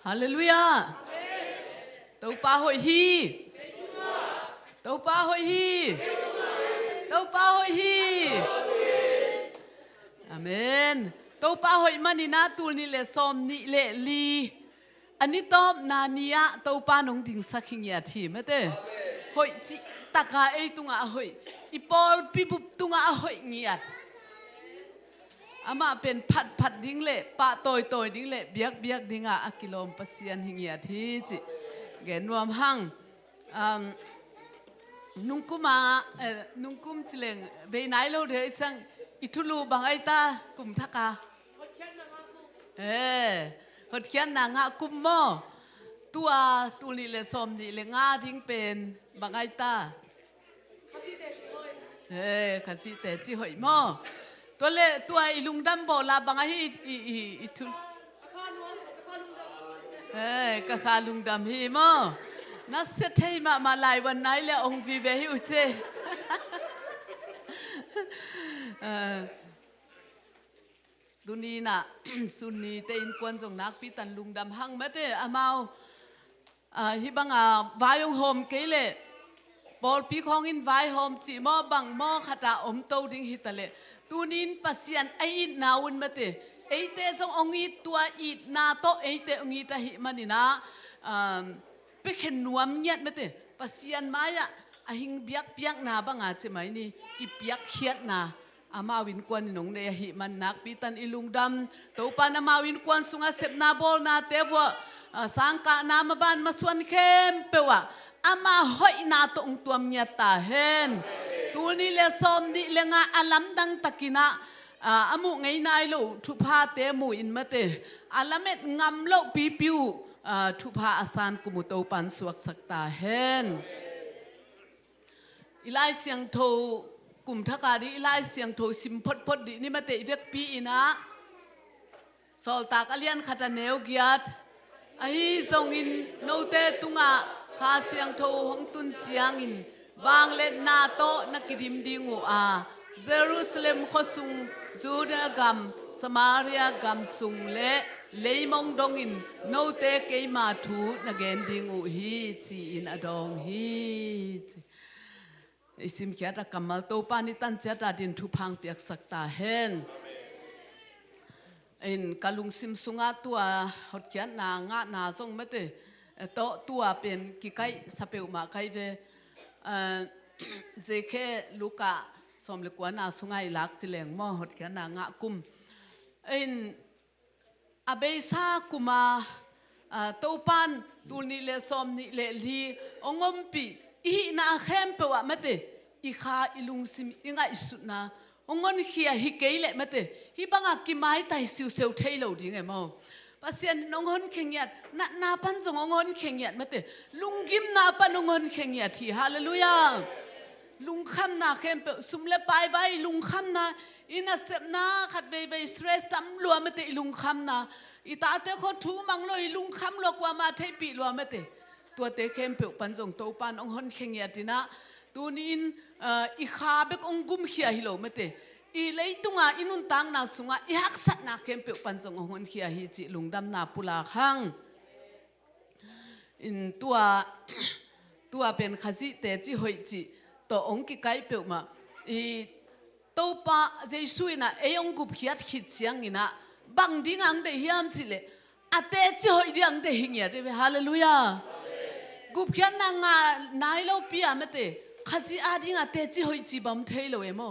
Hallelujah. Tâu pa hội hi. Tâu pa hội hi. Tâu pa hội hi. Amen. Tâu pa hội manina tu ni le som ni le li. Ani top na nia tâu pa nong ding saking ya thi mate. Hội chi taka ei tunga hội. Ipol pipup tunga hội ngiat. Ama pen pat ding le pa toy ding le biak dinga akilom pasian hingia thi chi gen nuam hang nungkum chileng be nai lo de chang itulu bangai ta kum thaka hot khian na nga kum mo tua tuli le som ni le nga ding pen bangai ta khasi te chi hoi mo tua ilung dam bo la bangai itul ka kha lung dam hi mo na se thei ma lai wan nai le ong vi ve hi u che dunina sunni te in kwan jong nak pi tan lung dam hang ma te amao hi banga vayong hom ke le bol pi khong in vai hom chi mo bang mo khata om to ding hitale tunin pasian ai naun mate eite jong ongi tua I na to eite ongi ta hi manina pekhen nuam nyat mate pasian maya ahing biak na banga che mai ni ki piak khiat na ama win kwan nong ne hi man nak pi tan ilung dam to pa na ma win kwan sunga sep na bol na tewa sangka na maban maswan khem pewa ama hoi na to ong tuam nyat ta hen tuni le som ni le nga alam dang takina amu ngai nai lo thu pha te mu in mate alamet ngam lo pi piu thu pha asan kumu to pan suak sakta hen ilai siang tho kum thaka di ilai siang tho sim phot di ni mate vek pi ina sol tak alian khata neu giat ai zong in no te tunga pha siang tho hong tun siang in wang let na to nakidim dingu Jerusalem khosung Judah gam Samaria gam sung le leimong dongin no te ke ma thu nagen dingu hi chi in adong hi isim kya ta kamal to pani tan cha ta din thu phang piak sakta hen in kalung sim sunga tua hot kya na nga na jong mate to tua pen ki kai sapeu ma kai ve zeke luka som le kwana sungai lak chileng mo hot kya na nga kum in abeisa kuma topan tulni le som ni le li ongom pi I na khem pe wa mate I kha ilung sim inga isuna ongon khia hi keile mate hi banga ki mai tai siu seu thailo ding e mo pasien nongon khengyat na pan jong ongon khengyat mate lungim na pan ongon khengyat hi hallelujah lung kham na khem pe sumle pai vai lung kham na ina sep na khat be stress tam lo mate lung kham na ita te kho thu mang lo lung kham lo kwa ma thei pi lo mate tua te khem pe pan jong to pan ong hon khengyat tina tunin I kha bek ong gum khia hi lo mate I leitunga inun tang na sunga I hak sat na khem pe pan jong ong hon khia hi chi lungdam na pula khang in tua pen khazi te chi hoi chi to ong ki kai pe ma I to pa jesu ina e ong gup khiat khit chiang ina bang ding ang de hiam chi le ate chi hoi di ang de hingya re hallelujah gup khiat na nga nai lo pi amate khazi ading ate chi hoi chi bam thailo emo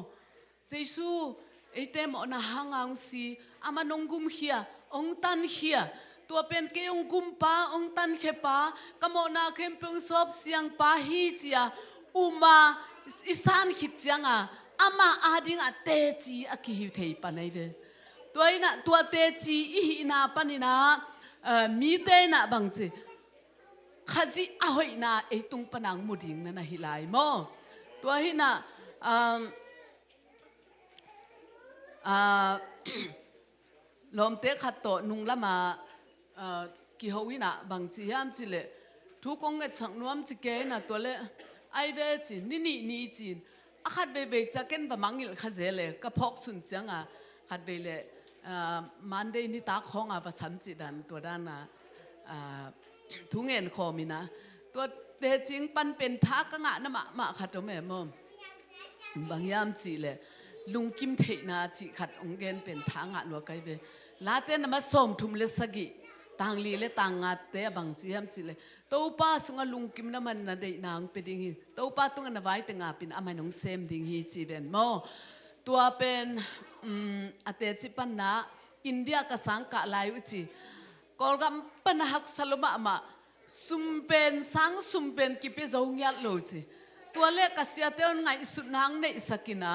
jesu ete mo na hangang si ama nongum khia ong tan khia tua pen ke ong gum pa ong tan khe pa kamo na khem pung sop siang pa hi chia uma isan khit changa ama ading ate chi akihi thei panai ve toina tua te chi I na panina mi te na bang chi khazi ahoi na etung panang muding na hilai mo tua hina lom te khato nung lama ki howina bang chi ham chi le thu kong nge chang nuam chi ke na to le ai ve chi ni chin akhat be chaken ba mangil khazele ka phok sun changa khat be le Monday ni ta khong a va sam chi dan to dana ทุงเงินคอมินะตัวเตจิงปันเป็นท้ากงะนะมาขัดตัวแม่มบางยามจีเลยลุงกิมเทนาจีขัดองเกนเป็นท้างะลัวไกเวลาเต้นมาส่งทุมเลสกิต่างลีเลต่างงาเตะบางจียามจีเลยตัวป้าสุงลุงกิมน้ำมันนาเดนางเป็นดิ่งตัวป้าตุงนไว้แต่งาเป็นอามันองเซมดิ่งฮีจีเป็นโมตัวเป็นอาเตจิปันนะอินเดียกับสังกะลายวิจิกอลกัมปันหักสลมามาซุมเป็นสังซุมเป็นกิเปจงยัดโลจิตัวเล็กกษยาเตอนไงสุดนางในสกินา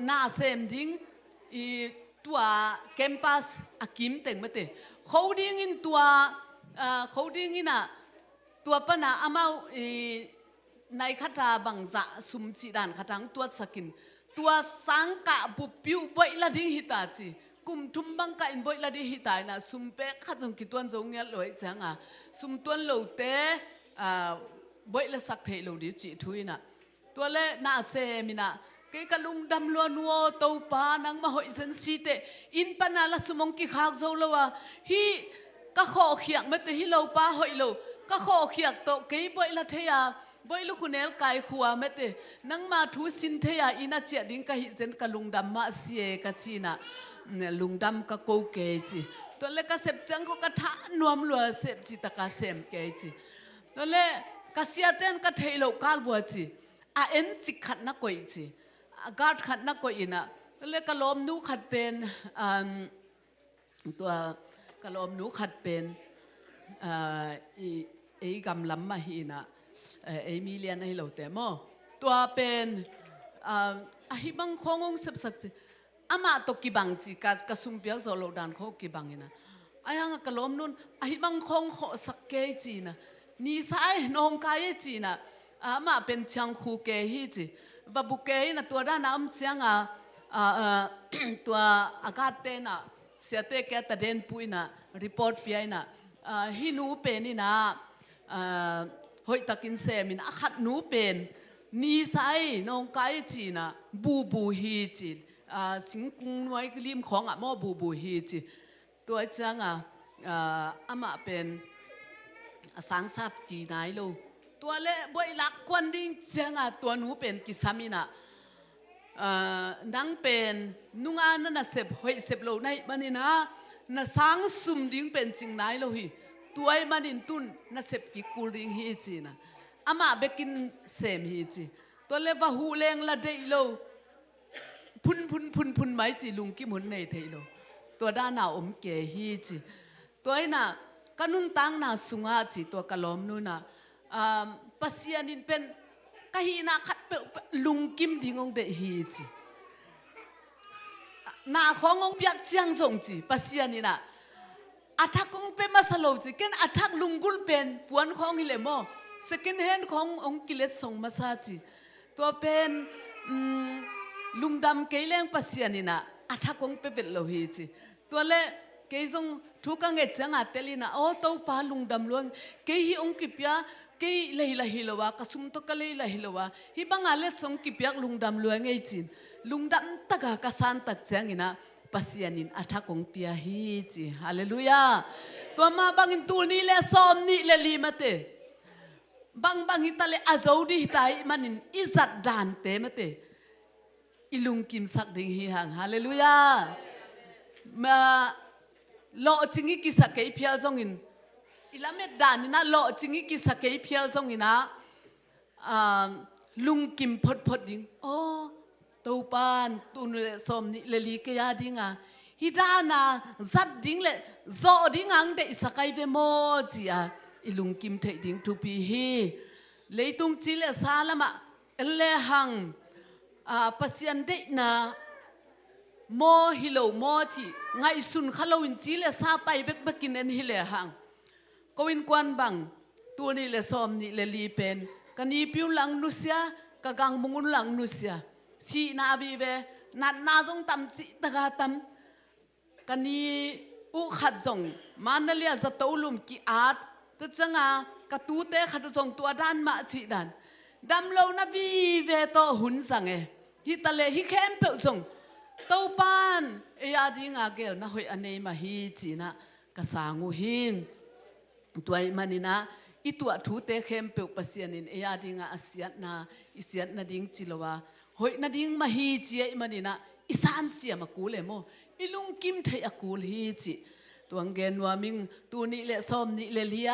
นาเซมดิ้งอีตัวแคมปัสอากิมเต็งมาเตเขาดิ้งอินตัวเขาดิ้งอินะตัวปนาอามาในคาถาบังจะซุมจีดานคาทังตัวสกินตัวสังกะบุปิวบ่อยละดิ้งหิตาจีกุมทุมบังกะอินบ่อยละดิ้งหิตายนะซุมเปะขัดตรงกิตวนจงยัดลอยจังซุมตวนโลเตบ่อยละสักเทโลดิจิทุยนะตัวเล่นาเซมินะเกยกะลุงดำลัวนัวเต้าปานังมาหอยเซนซีเตอินปนาละสมองกิขากโจลวะฮีก็ขอเขียกไม่แต่ฮีเราปาหอยเราก็ขอเขียกโตเกยบ่อยละเทียบ่อยลูกคุณเอลกายขัวไม่แต่นังมาทูสินเทียอินาเจียดิ้งกะฮิเซนกะลุงดำมาเสียกะชีนะเนี่ยลุงดำกะโกเกจิตัวเล็กกะเสพจังเขากะทะนวมลัวเสพจิตะกะเสมเกจิตัวเล็กกะเสียเต้นกะเทโลกาลวัวจิเอ็นจิขัดนักกวยจิกาดขัดนักกวยนะตัวเล็กกะลมนูขัดเป็นตัวกะลมนูขัดเป็นไอ้กำลำมาฮีนะไอ้มิเลียนให้เราแต่มอตัวเป็นฮิบังคงสับสักจิอามาตกิบังจิกะสุมเปียกโจโลดานเขากิบังนะไอ้ยังกะลมนุ่นฮิบังคงขอสักเกจินะนี่สายน้องกายจีนะมาเป็นช่างคู่เกฮีจีบาบุเกนะตัวด้านน้ำเชียงตัวอากาศเตนะเสียเตแกตะเดนปุยนะรีพอร์ตเปียนะฮินูเป็นนี่นะหอยตะกินเซมินขัดนูเป็นนี่สายน้องกายจีนะบูฮีจีสิงกุงไว้กลิมของมอบูฮีจีตัวจังอามาเป็นสังสับจีนายโลตัวเล่บ่อยลักควันดิ้งเชียงตัวหนูเป็นกิสามินะนังเป็นนุ่งอันนั้นเสพหอยเสพโลในมันนี่นะน่ะสังสุมดิ้งเป็นจริงนายโลหิตัวไอ้มันอินตุนน่ะเสพกิกูดิ้งฮีจีนะอามาเบกินเซมฮีจีตัวเล่ว่าหูเลงละเดโลพุนไม่จีลุงกิมุนในเทโลตัวด้านหน้าอมเกฮีจีตัวไอ้น่ะกันุนตังนาสุงาจีตัวกะลอมนู่นนะปัสยานินเป็นกะฮีนาขัดเปลุงกิมดิงองเดฮีจีนาขององเปียกเจียงจงจีปัสยานินะอาทักองเป็นมาสโลจีเกนอาทักลุงกุลเป็นปวนของฮิเลโมสกินแฮนขององกิเลสส่งมาซาจีตัวเป็นลุงดำเกยแรงปัสยานินะอาทักองเป็นโลฮีจีตัวเล่เกยจงทุกข์เงจังอาเตลินะโอ้เต้าปาลุงดำลวงเกยฮิองกิปยาเกยเลยละฮิลวะกสุมตกเลยละฮิลวะฮิบังอาเลสองกิปยาลุงดำลวงไงจินลุงดำตะกะกสันตักจังอินะปัสยานินอาทักองเปียฮีจิฮาเลลูยาตัวมาบังอินตูนี่เลซอมนี่เลลีมาเตบังฮิตาเลอาโจดีฮิตายมันินอิจัดดานเตมาเตอิลุงกิมสักดิ่งฮิฮังฮาเลลูยามาโลจิงิกิสักเกยเพียลจงอินอิลาเมดานินะโลจิงิกิสักเกยเพียลจงอินะลุงกิมพดดิ่งโอ้ตัวปานตุนเลสมนี่เลลีกยาดิ่งฮิดานาจัดดิ่งเลโจดิ่งอังเดอิสักไอเวโมจีอิลุงกิมเทดิ่งทูปีฮีเลยตุงจิเลซาลามะเอเลหังปัสยันเดนะโมฮิโลโมจีไงสุนขลวินจีเลซาไปเบกินเอ็นฮิเลหังกวินกวนบังตัวนี้เลสอมนี่เลลีเป็นกันยีพิวหลังนุเซียกะกังมุงุนหลังนุเซียชีนาบีเวนัดนาจงตำจิตะกาตำกันยีอุขัดจงมันนั่นเลียจะโตลุมกีอาร์ตตัวจังกะตูเตะขัดจงตัวด้านมาจีดันดำเลวนาบีเวโตหุ่นสังฮิตะเลฮิเข้มเปจงเต้าปานเอียดิ้งอาเกลนะหอยอันนี้มาฮีจีนะกษางูหิน ตัวมันนี่นะอีตัวทูเตะเข้มเปลวปัสยานินเอียดิ้งอาเซียนนะอิเซียนนะดิ้งจิลวะหอยนะดิ้งมาฮีจีมันนี่นะอิสานเสียมากูเลยโมอิลุงกิมเทยกูฮีจีตัวเงินว่ามิงตัวนี้เลสอมนี่เลเลีย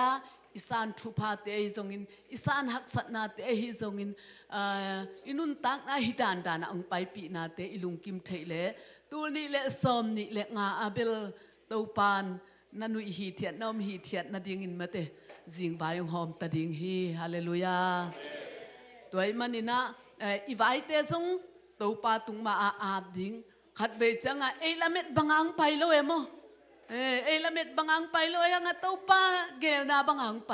อิสานทุพาเตยจงอินอิสานหักสัตนาเตยฮิจงอินอินุนตักนะฮิดานดานะองไปปีนาเตอิลุงกิมเทยเลตัวนี้เลสอมนี่เลงาอาเบลตัวปานนันุฮีเทียนน้อมฮีเทียนนาดิ้งอินมาเตจิงวายงหอมตะดิ้งฮีฮาเลลูยาตัวมันนี่นะอีไว้เตจงตัวปาตุงมาอาบดิ้งขัดเวจังอ่ะเอลเม็ดบังอังไปเลยเอโมเอลเม็ดบังอังไปเลยยังอ่ะตัวปาเกลนาบังอังไป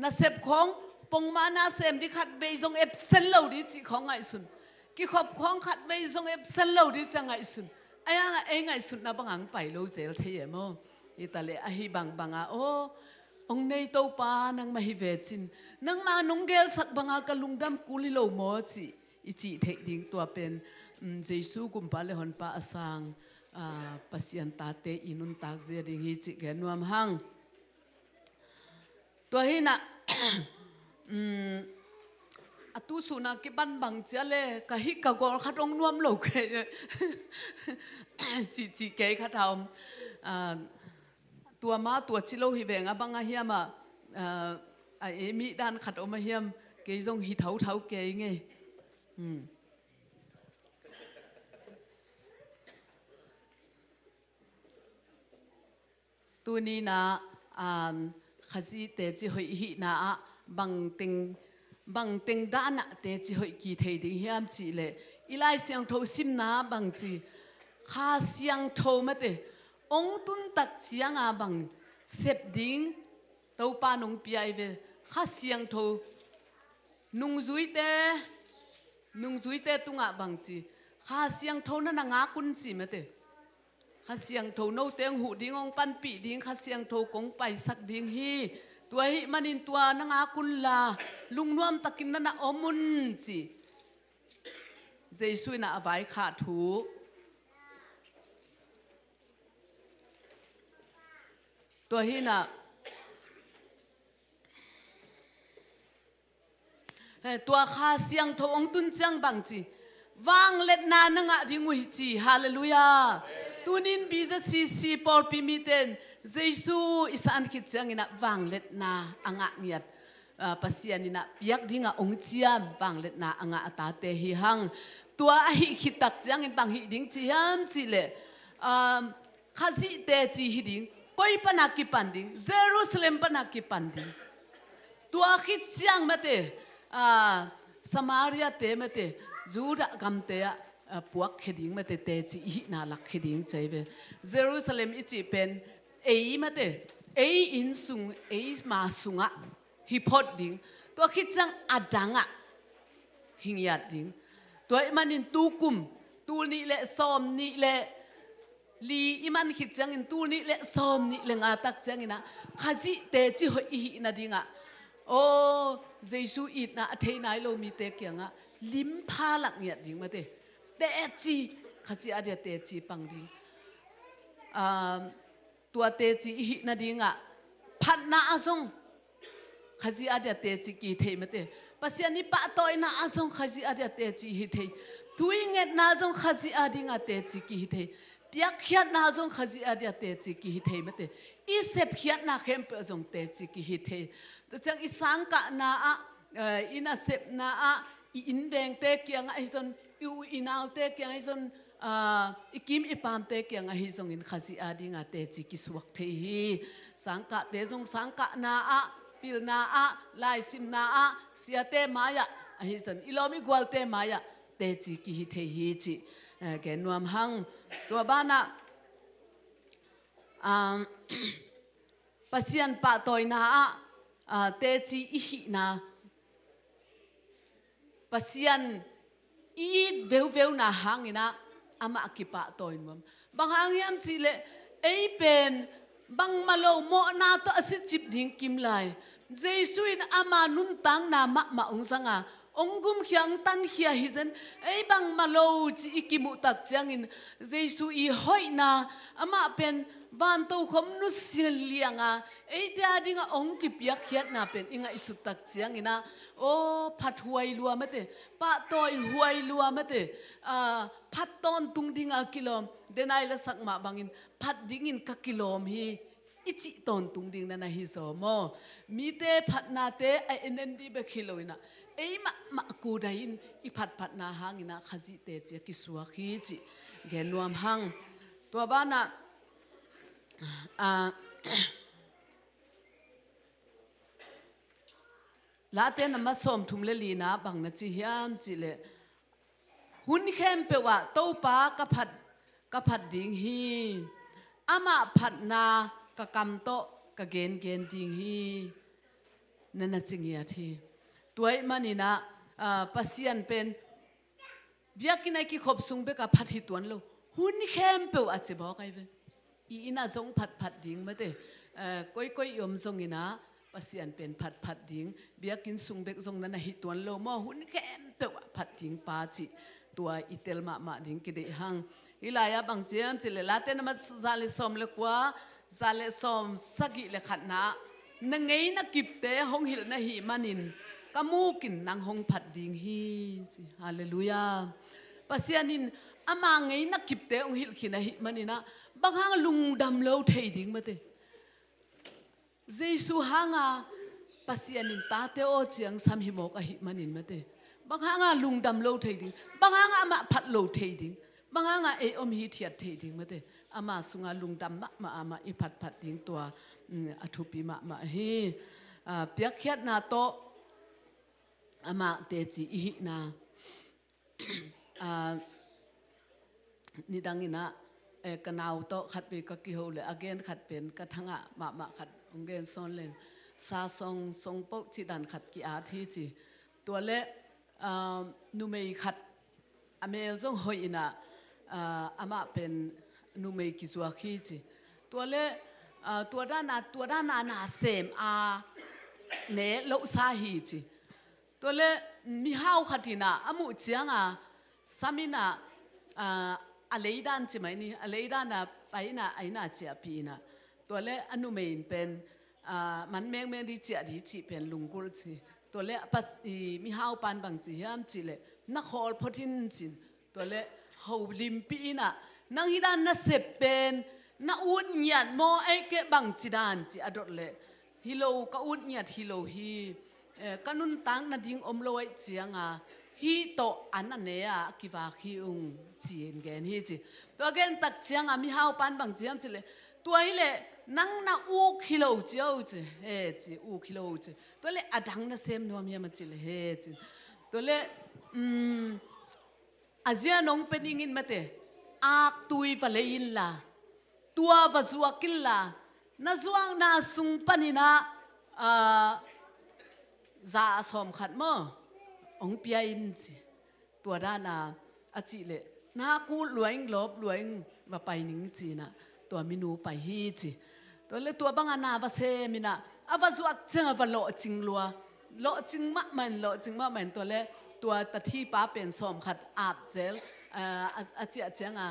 น่าเสพของปงมาน่าเสพที่ขัดเวจงเอฟเซลล์ดิจิของไงสุนกี่ขอบของขัดเวจงเอฟเซลล์ดิจังไงสุนไอ้ยังไอ้ไงสุนนาบังอังไปเลยเจลเทียมโมอีตาเลอาฮิบังบังอ่ะโอ้องในตัวปานังมาฮิเวจินนังมานงเกลสักบังอากลุงดำกุลิโลโมจิอิจิเทคดิ้งตัวเป็นเจสูกุมปาเลหอนปาอสังปัสยันตาเตอินุนตากเจดิ้งฮิจิเกนวมหังตัวหินะอตุสุนักกิบันบังเจเลกะฮิกะกอลขัดองนวมโลกจีเกยขัดทำตัวมาตัวจิโลหิเวงอ่ะบางอาเฮียมาไอมีด้านขัดออกมาเฮียมเกยจงหิเท้าเท้าเกยไงตัวนี้นะขจีเตจิหอยหินะบางเต็งด้านน่ะเตจิหอยกีเทดิ้งเฮียมจีเลยอีไลเสียงโทซิมนะบางจีข้าเสียงโทมาเตองตุนตักเสียงอาบังเสพดิ้งตัวปานงปีไอเวข้าเสียงโทนุงจุยเตตุงอาบังจีข้าเสียงโทนั่นงากุนจีมาเตข้าเสียงโทโนเตงหูดิ้งองปันปีดิ้งข้าเสียงโทกงไปสักดิ้งฮีตัวฮิมันินตัวนงากุนลาลุงนวมตะกินนั่นอมุนจีเจสุยน่ะไว้ขาดถูตัวหินะตัวข้าเสียงทองตุนเสียงบังจีวางเล็ดนานังอะดิ้งวิจีฮาเลลูยาตุนินบีจะซีปอลพิมิเตนเจสูอิสานคิดเสียงอินะวางเล็ดนาอ่างเงียดปัสยานินะเปียกดิ้งองเจียมวางเล็ดนาอ่างตาเตหิหังตัวหิคิดตักเสียงอินบังหิดิ้งจีฮัมจีเลข้าจิเตจีหิดิ้งก้อยปนักกิปันดิ้งเยรูซาเล็มปนักกิปันดิ้งตัวคิดจังมาเตสมารียเตมาเตจูดากำเตะพวกเขดิ้งมาเตเตจีหินาลักเขดิ้งใจเวเยรูซาเล็มอิจิเป็นมาเตอินสุงมาสุงะฮิพอดดิ้งตัวคิดจังอดังะหิงยัดดิ้งตัวมันนินตูกุมตูนี่เละซอมนี่เละลีอิมันคิดจังอินตูนี่เละซอมนี่เละงาตักจังอินะข้าจิเตจิหอยหินาดิ้งะโอ้เจสูอิดนะเทนายโลมีเตกียงะลิมพาลักเนี่ยดิ้งมาเตเตจิข้าจิอาเดียเตจิปังดิ้งตัวเตจิหินาดิ้งะพันนาอาซงข้าจิอาเดียเตจิกีเทมาเตปัสยานิปะตอยนาอาซงข้าจิอาเดียเตจิหิเททุยเงตนาซงข้าจิอาดิ้งะเตจิกีหิเทเปียกเขียนนาซงขจีอาเดียเตจิกิฮิเทมเตอีเสพเขียนนาเข้มเปซงเตจิกิฮิเทตัวจังอีสังกะนาอินาเสพนาอินแดงเตเกียงไอซอนยูอินาวเตเกียงไอซอนอีกิมอีปามเตเกียงไอซงอินขจีอาดิ้งะเตจิกิสวักเทฮีสังกะเตซงสังกะนาปิลนาลายซิมนาเสียเตมายะไอซอนอิโลมิกวลเตมายะเตจิกิฮิเทฮีจิแกนวมหังตัวบ้านะปัสยันปะตอยนาเตจีอิหินาปัสยันอีเวลนาหังอินะอามากิปะตอยนวมบางหังยามจีเลเป็นบางมาโลโมนาตอสิจิบดิ้งกิมไลเจสุอินอามานุนตังนามะองสังอา ông gum khiang tan khia hi zen ei bang malo chi ikimu tak chiang in Jesu i hoi na ama pen van to khom nu sil lianga ei tia dinga ong ki piak khiat na pen inga isu tak chiang ina o phat huai lua mate pa toi huai lua mate phat ton tung dinga kilom denai la sak ma bangin phat dingin ka kilom hi ichi ton tung ding na hi zo mo mi te phat na te a enendi be khiloina ei ma ku dain i phat na hangina khazi te che ki suwa khi chi genuam hang to bana la te na ma som thum le li na bang na chi hiam chi le hun khem pe wa to pa ka phat ding hi ama phat na ka kam to ka gen ding hi nana chingia thi tuai manina pasian pen biakinai ki khop sung be ka phat hi tuan lo hun khem pe wa che bo kai ve I ina zong phat ding mate koi yom zong ina pasian pen phat ding biakin sung bek zong nana hi tuan lo mo hun khem pe wa phat ding pa chi tua itel ma ding ki de hang ilaya bang chiam chile late na ma zale som le kwa zale som sagi le khatna na ngei na kipte hong hil na hi manin kamukin nang hong phat ding hi chi hallelujah pasianin ama ngei na kipte ong hil khina hi manina banghang lungdam lo thei ding mate Jesu hanga pasianin tate o chiang sam hi mo ka hi manin mate banghanga lungdam lo thei ding banghanga ama phat lo thei ding banghanga e om hi thiat thei ding mate ama sunga lungdam ma ama I phat ding tua athupi ma hi piakhiat na to ama te chi hi na nidangina kanau to khat pe ka ki hole again khat pen ka thanga ma khat ungen son leng sa song po chi dan khat ki a thi chi to le nu mei khat amel jong hoi ina ama pen nu mei ki zua khi chi to le to da na sem a ne lo sa hi chi to le mi hau khatina amu chianga samina aleidan chi mai ni aleidan na paina aina chia pina to le anu mein pen man meng di chia di chi pen lungkul chi to le pas mi hau pan bang chi hiam chi le na khol photin chin to le ho lim pi na nang hidan na sep pen na un nyan mo ai ke bang chi dan chi adot le hilo ka un nyat hilo hi kanun tang na ding om loi chianga hi to ananea kiwa khi ung chien gen hi chi to again tak chianga mi hau pan bang chiam chile tuaile nang na u khilo chiao chi he chi u khilo chi to le adang na sem nuam ya ma chile he chi to le azia nong pening in mate ak tui va le in la tua va zuakil la na zuang na sung panina za som khat mo ong pia in chi tua da na achi le na ku luang lob luang va pai ning chi na tua minu pai hi chi to le tua banga na va se mina ava zuak chenga va lo ching ma man to le tua ta thi pa pen som khat ap zel achi chenga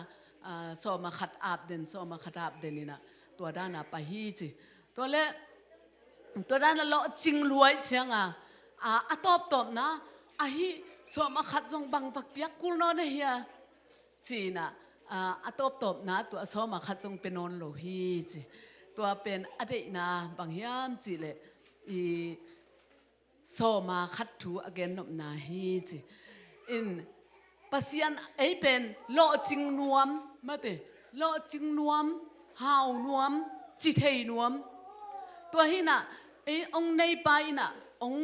som khat ap den som khat ap denina tua da na pa hi chi to le tua da na lo ching luai chenga atop na ahi so ma khat jong bang vak piak kul no na hia china atop na to so ma khat jong penon lo hi chi to pen ade na bang hiam chi le I so ma khat thu again nom na hi chi in pasian ei pen lo ching nuam mate lo ching nuam hau nuam chi thei nuam to hi na ei ong nei pa ina ong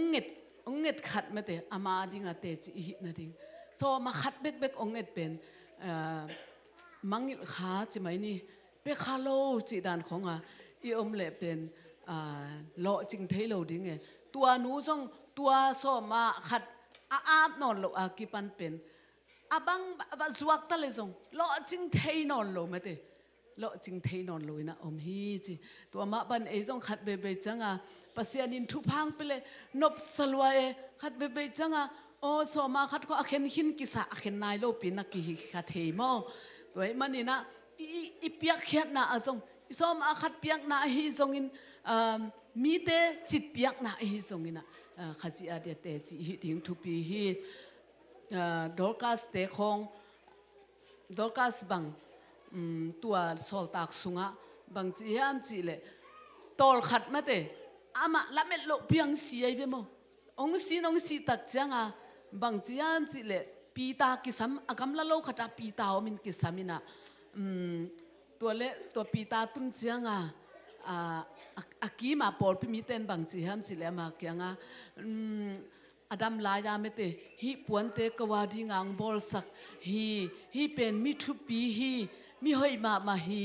nget khat mate ama dinga te chi hi na ding so ma khat bek ong nget pen mangil kha chi mai ni pe kha lo chi dan khonga I om le pen lo ching thei lo ding e tua nu jong tua so ma khat ap non lo ki pan pen abang va zuak ta le jong lo ching thei non lo mate lo ching thei non lo ina om hi chi tua ma ban e jong khat be changa pasian in thu phang pele nop salwa e khat be changa โอ้สมาคัดก็อาเข็นหินกิสะอาเข็นนายโลปีนักกิขัดเทมอตัวไอ้มันนี่นะอีเปียกเขียดนะอาจงสมาคัดเปียกนะฮิจงอินมีเตจิตเปียกนะฮิจงอินนะข้าสิอาเดียเตจิฮิทิ้งทุปีฮิดอร์กัสเตคงดอร์กัสบังตัวโซลตักสุงะบางจีฮัมจีเลตอลขัดมาเตอามาละเม็ดโลเปียงสีไอเวโมองสีตักจังอ่ะบางจีฮัมจีเลปีตากิสัมอากำละโลขัดปีตาอมินกิสัมินะตัวปีตาตุนจังอ่ะอากีมาปอลพิมิเตนบางจีฮัมจีเลมาเกียงอ่ะอดัมลายาเมเตฮีปวนเตกวาดิงังบอลสักฮีเป็นมิทุปีฮีมีหอยมาฮี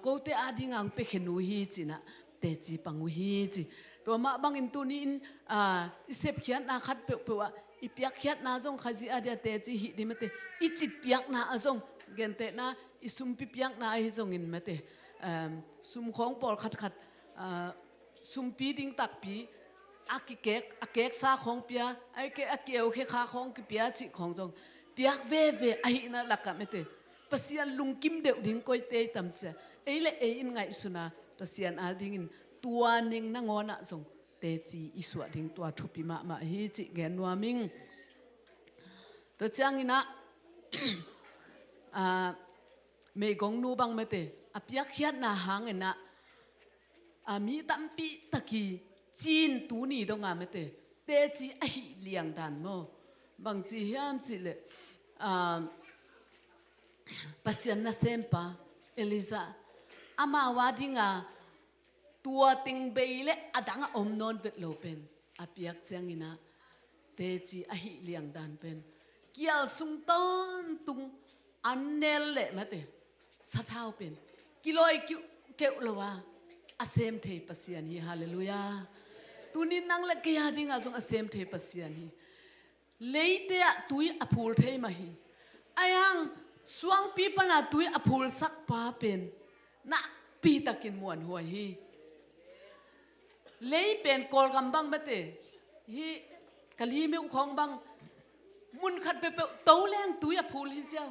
ก็เตอาดิงังเปขนูฮีจีนะเตจีปังฮีจีตัวมาบางอินตุนี้อิเซปเขียนนาคัดเปว่าอีเปียกเขียนนาจงขจิอาเดียเตจีฮีดิเมเตอีจิตเปียกนาจงเกนเตนะอีซุมปีเปียกนาฮิจงอินเมเตซุมของปอลขัดซุมปีดิงตักปีอาเกกซาของเปียไอเกอเกียวเคขาของกิเปียจิของจงเปียกเวไอนั่นละกันเมเตภาษาลุงกิมเดือดดิ้งก้อยเตยตั้มเจไอเล่ไออินไงสุนาภาษาอาดิ้งตัวหนึ่งนั่งงอนะจงเตจีอิสวดิ้งตัวทุบิมาฮิจิเกนวามิงตัวจังอินะเมกงนูบังเมเตอเปียกเขียนนาหางเอ็นะมีตั้มปีตะกี้จีนตูนี่ตรงอ่ะไม่เตะเตจีไอเลี้ยงดันโมบางทีเฮียมสิเลยปัจจัยน่ะเซมปะเอลิซาอามาวาดิงอ่ะตัวติงเบยเล่อดังอมนอนเวทโลเป็นอภิยักษ์เจียงอินะเตจีไอเลี้ยงดันเป็นเกี่ยวสุงต้นตุงอันเนลเล่ไม่เตะสะเท้าเป็นกิโลเกี่ยวละวะอาเซมเทปัสยานีฮาเลลูยาตุนินังเล็กยาดิงอาจงอาเซมเทปัสยานีเลยเตะตุยอภูลเทมาฮีไอ้ยังสวงปีปนาตุยอภูลสักป้าเป็นนักปีตะกินมวนหัวฮีเลยเป็นกอลกำบังเมเตฮีกะลีมิวของบังมุนขัดเปเปโตแรงตุยอภูลฮิเซียว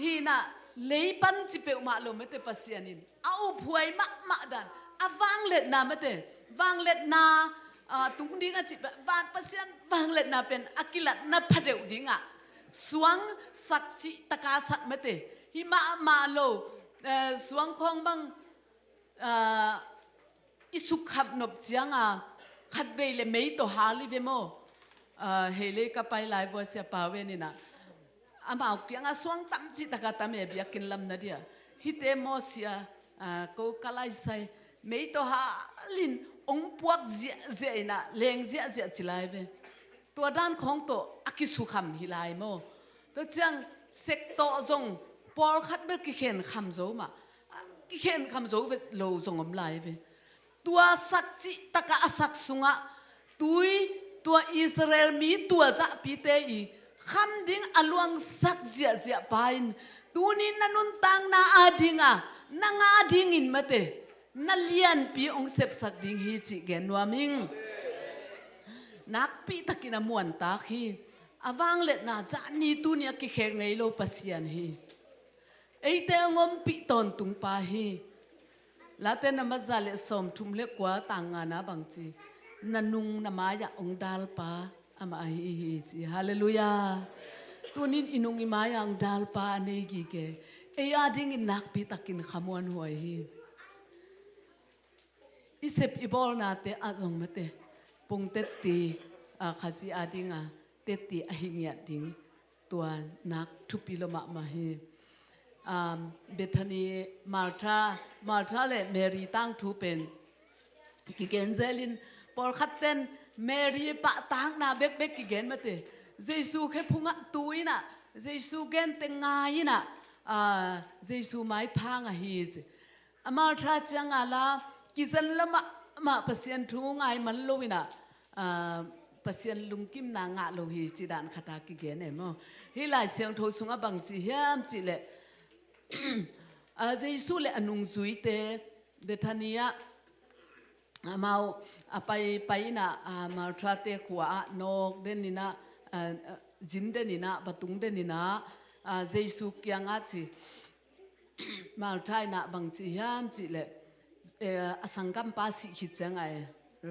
ฮีน่ะเลยปันจิเปอมาลมเมเตปัสยานินเอาพวยมะดันอาวางเล็ดนาเมเตวางเล็ดนาตุงดิ้งอ่ะจิวางปัสยันวางเล็ดนาเป็นอากิลัดนาพัดเดวดิ้งอ่ะสวงสักจิตะกาสักเมเตหิมาโลสวงของบังอิสุขับนบจียงอ่ะขัดเวลเมย์ตัวฮาลิเวโมเฮเลกับไปไลฟ์วัวเสียป่าเวนี่นะอามาเกี่ยงสวงตั้มจิตะกาตั้มเบียกินลำนาเดียฮิเตโมเสียก็กลายใส่ไม่ตัวฮาลินองพวกเจน่ะเลงเจจิไลเบตัวด้านของตัวอากิสุขำฮิไลโมตัวจังเสกโตจงปอลคัดเบกิเข็นคำโจมากิเข็นคำโจเวโลจงอมไลเบตัวสักจิตะกาสักสุงะตัวอิสราเอลมีตัวจะพิเตอีคำดิ้งอลวงสักเจียไปตูนี้นันุนตังนาอาดิงอ่ะนางอาดิงอินมาเตนัลเลียนปีองเสพสักดิ้งฮิจิเกนวามิงนักปีตะกินมวนตาฮีอวังเล็ดนาจานีตูนี้กิเขกในโลปัสยันฮีไอเตงอมปีตอนตุงปาฮีลาเตนมาซาเลสอมทุมเล็กกว่าต่างงานะบางทีนันุงนามายาองดาลปาอามาฮีจีฮาเลลูยาตัวนี้อินุงอิมายังดาลปาเนกิเกเอียดิ้งอินักปีตะกินขมวนหัวฮีอิเซปอิบอลนาเตอาจงเมเตปงเตตีข้าซีอาดิ้งเตตีอหิงยาดิ้งตัวนักทุปิโลมาฮีเบธานีมาลทาเลเมรีตั้งทุเป็นกิเกนเซลินปอลคัตเตนเมรีปะตั้งนาเบกกิเกนเมเตเจสูแค่พุงะตุยน่ะเจสูเกนเตงไงน่ะเจสูไม่พังฮีจมาลทาจังอะไรกิจันละมาเปเซียนทุ่งไงมันโลวิน่ะเปเซียนลุงกิมนางะโลฮีจิดานขัดกิเกนเอโมฮิไลเสียงโทสุงะบังจีเฮียมจิเลเจสูเลอนุงจุยเตเบธานีย เมาไปนะมาทราเตขวานกเดนินะจินเดนินะปะตุงเดนินะเจสุกยังอาจิมาทายนะบางจีฮัมจิเลอสังกัมปาสิขิดจังไง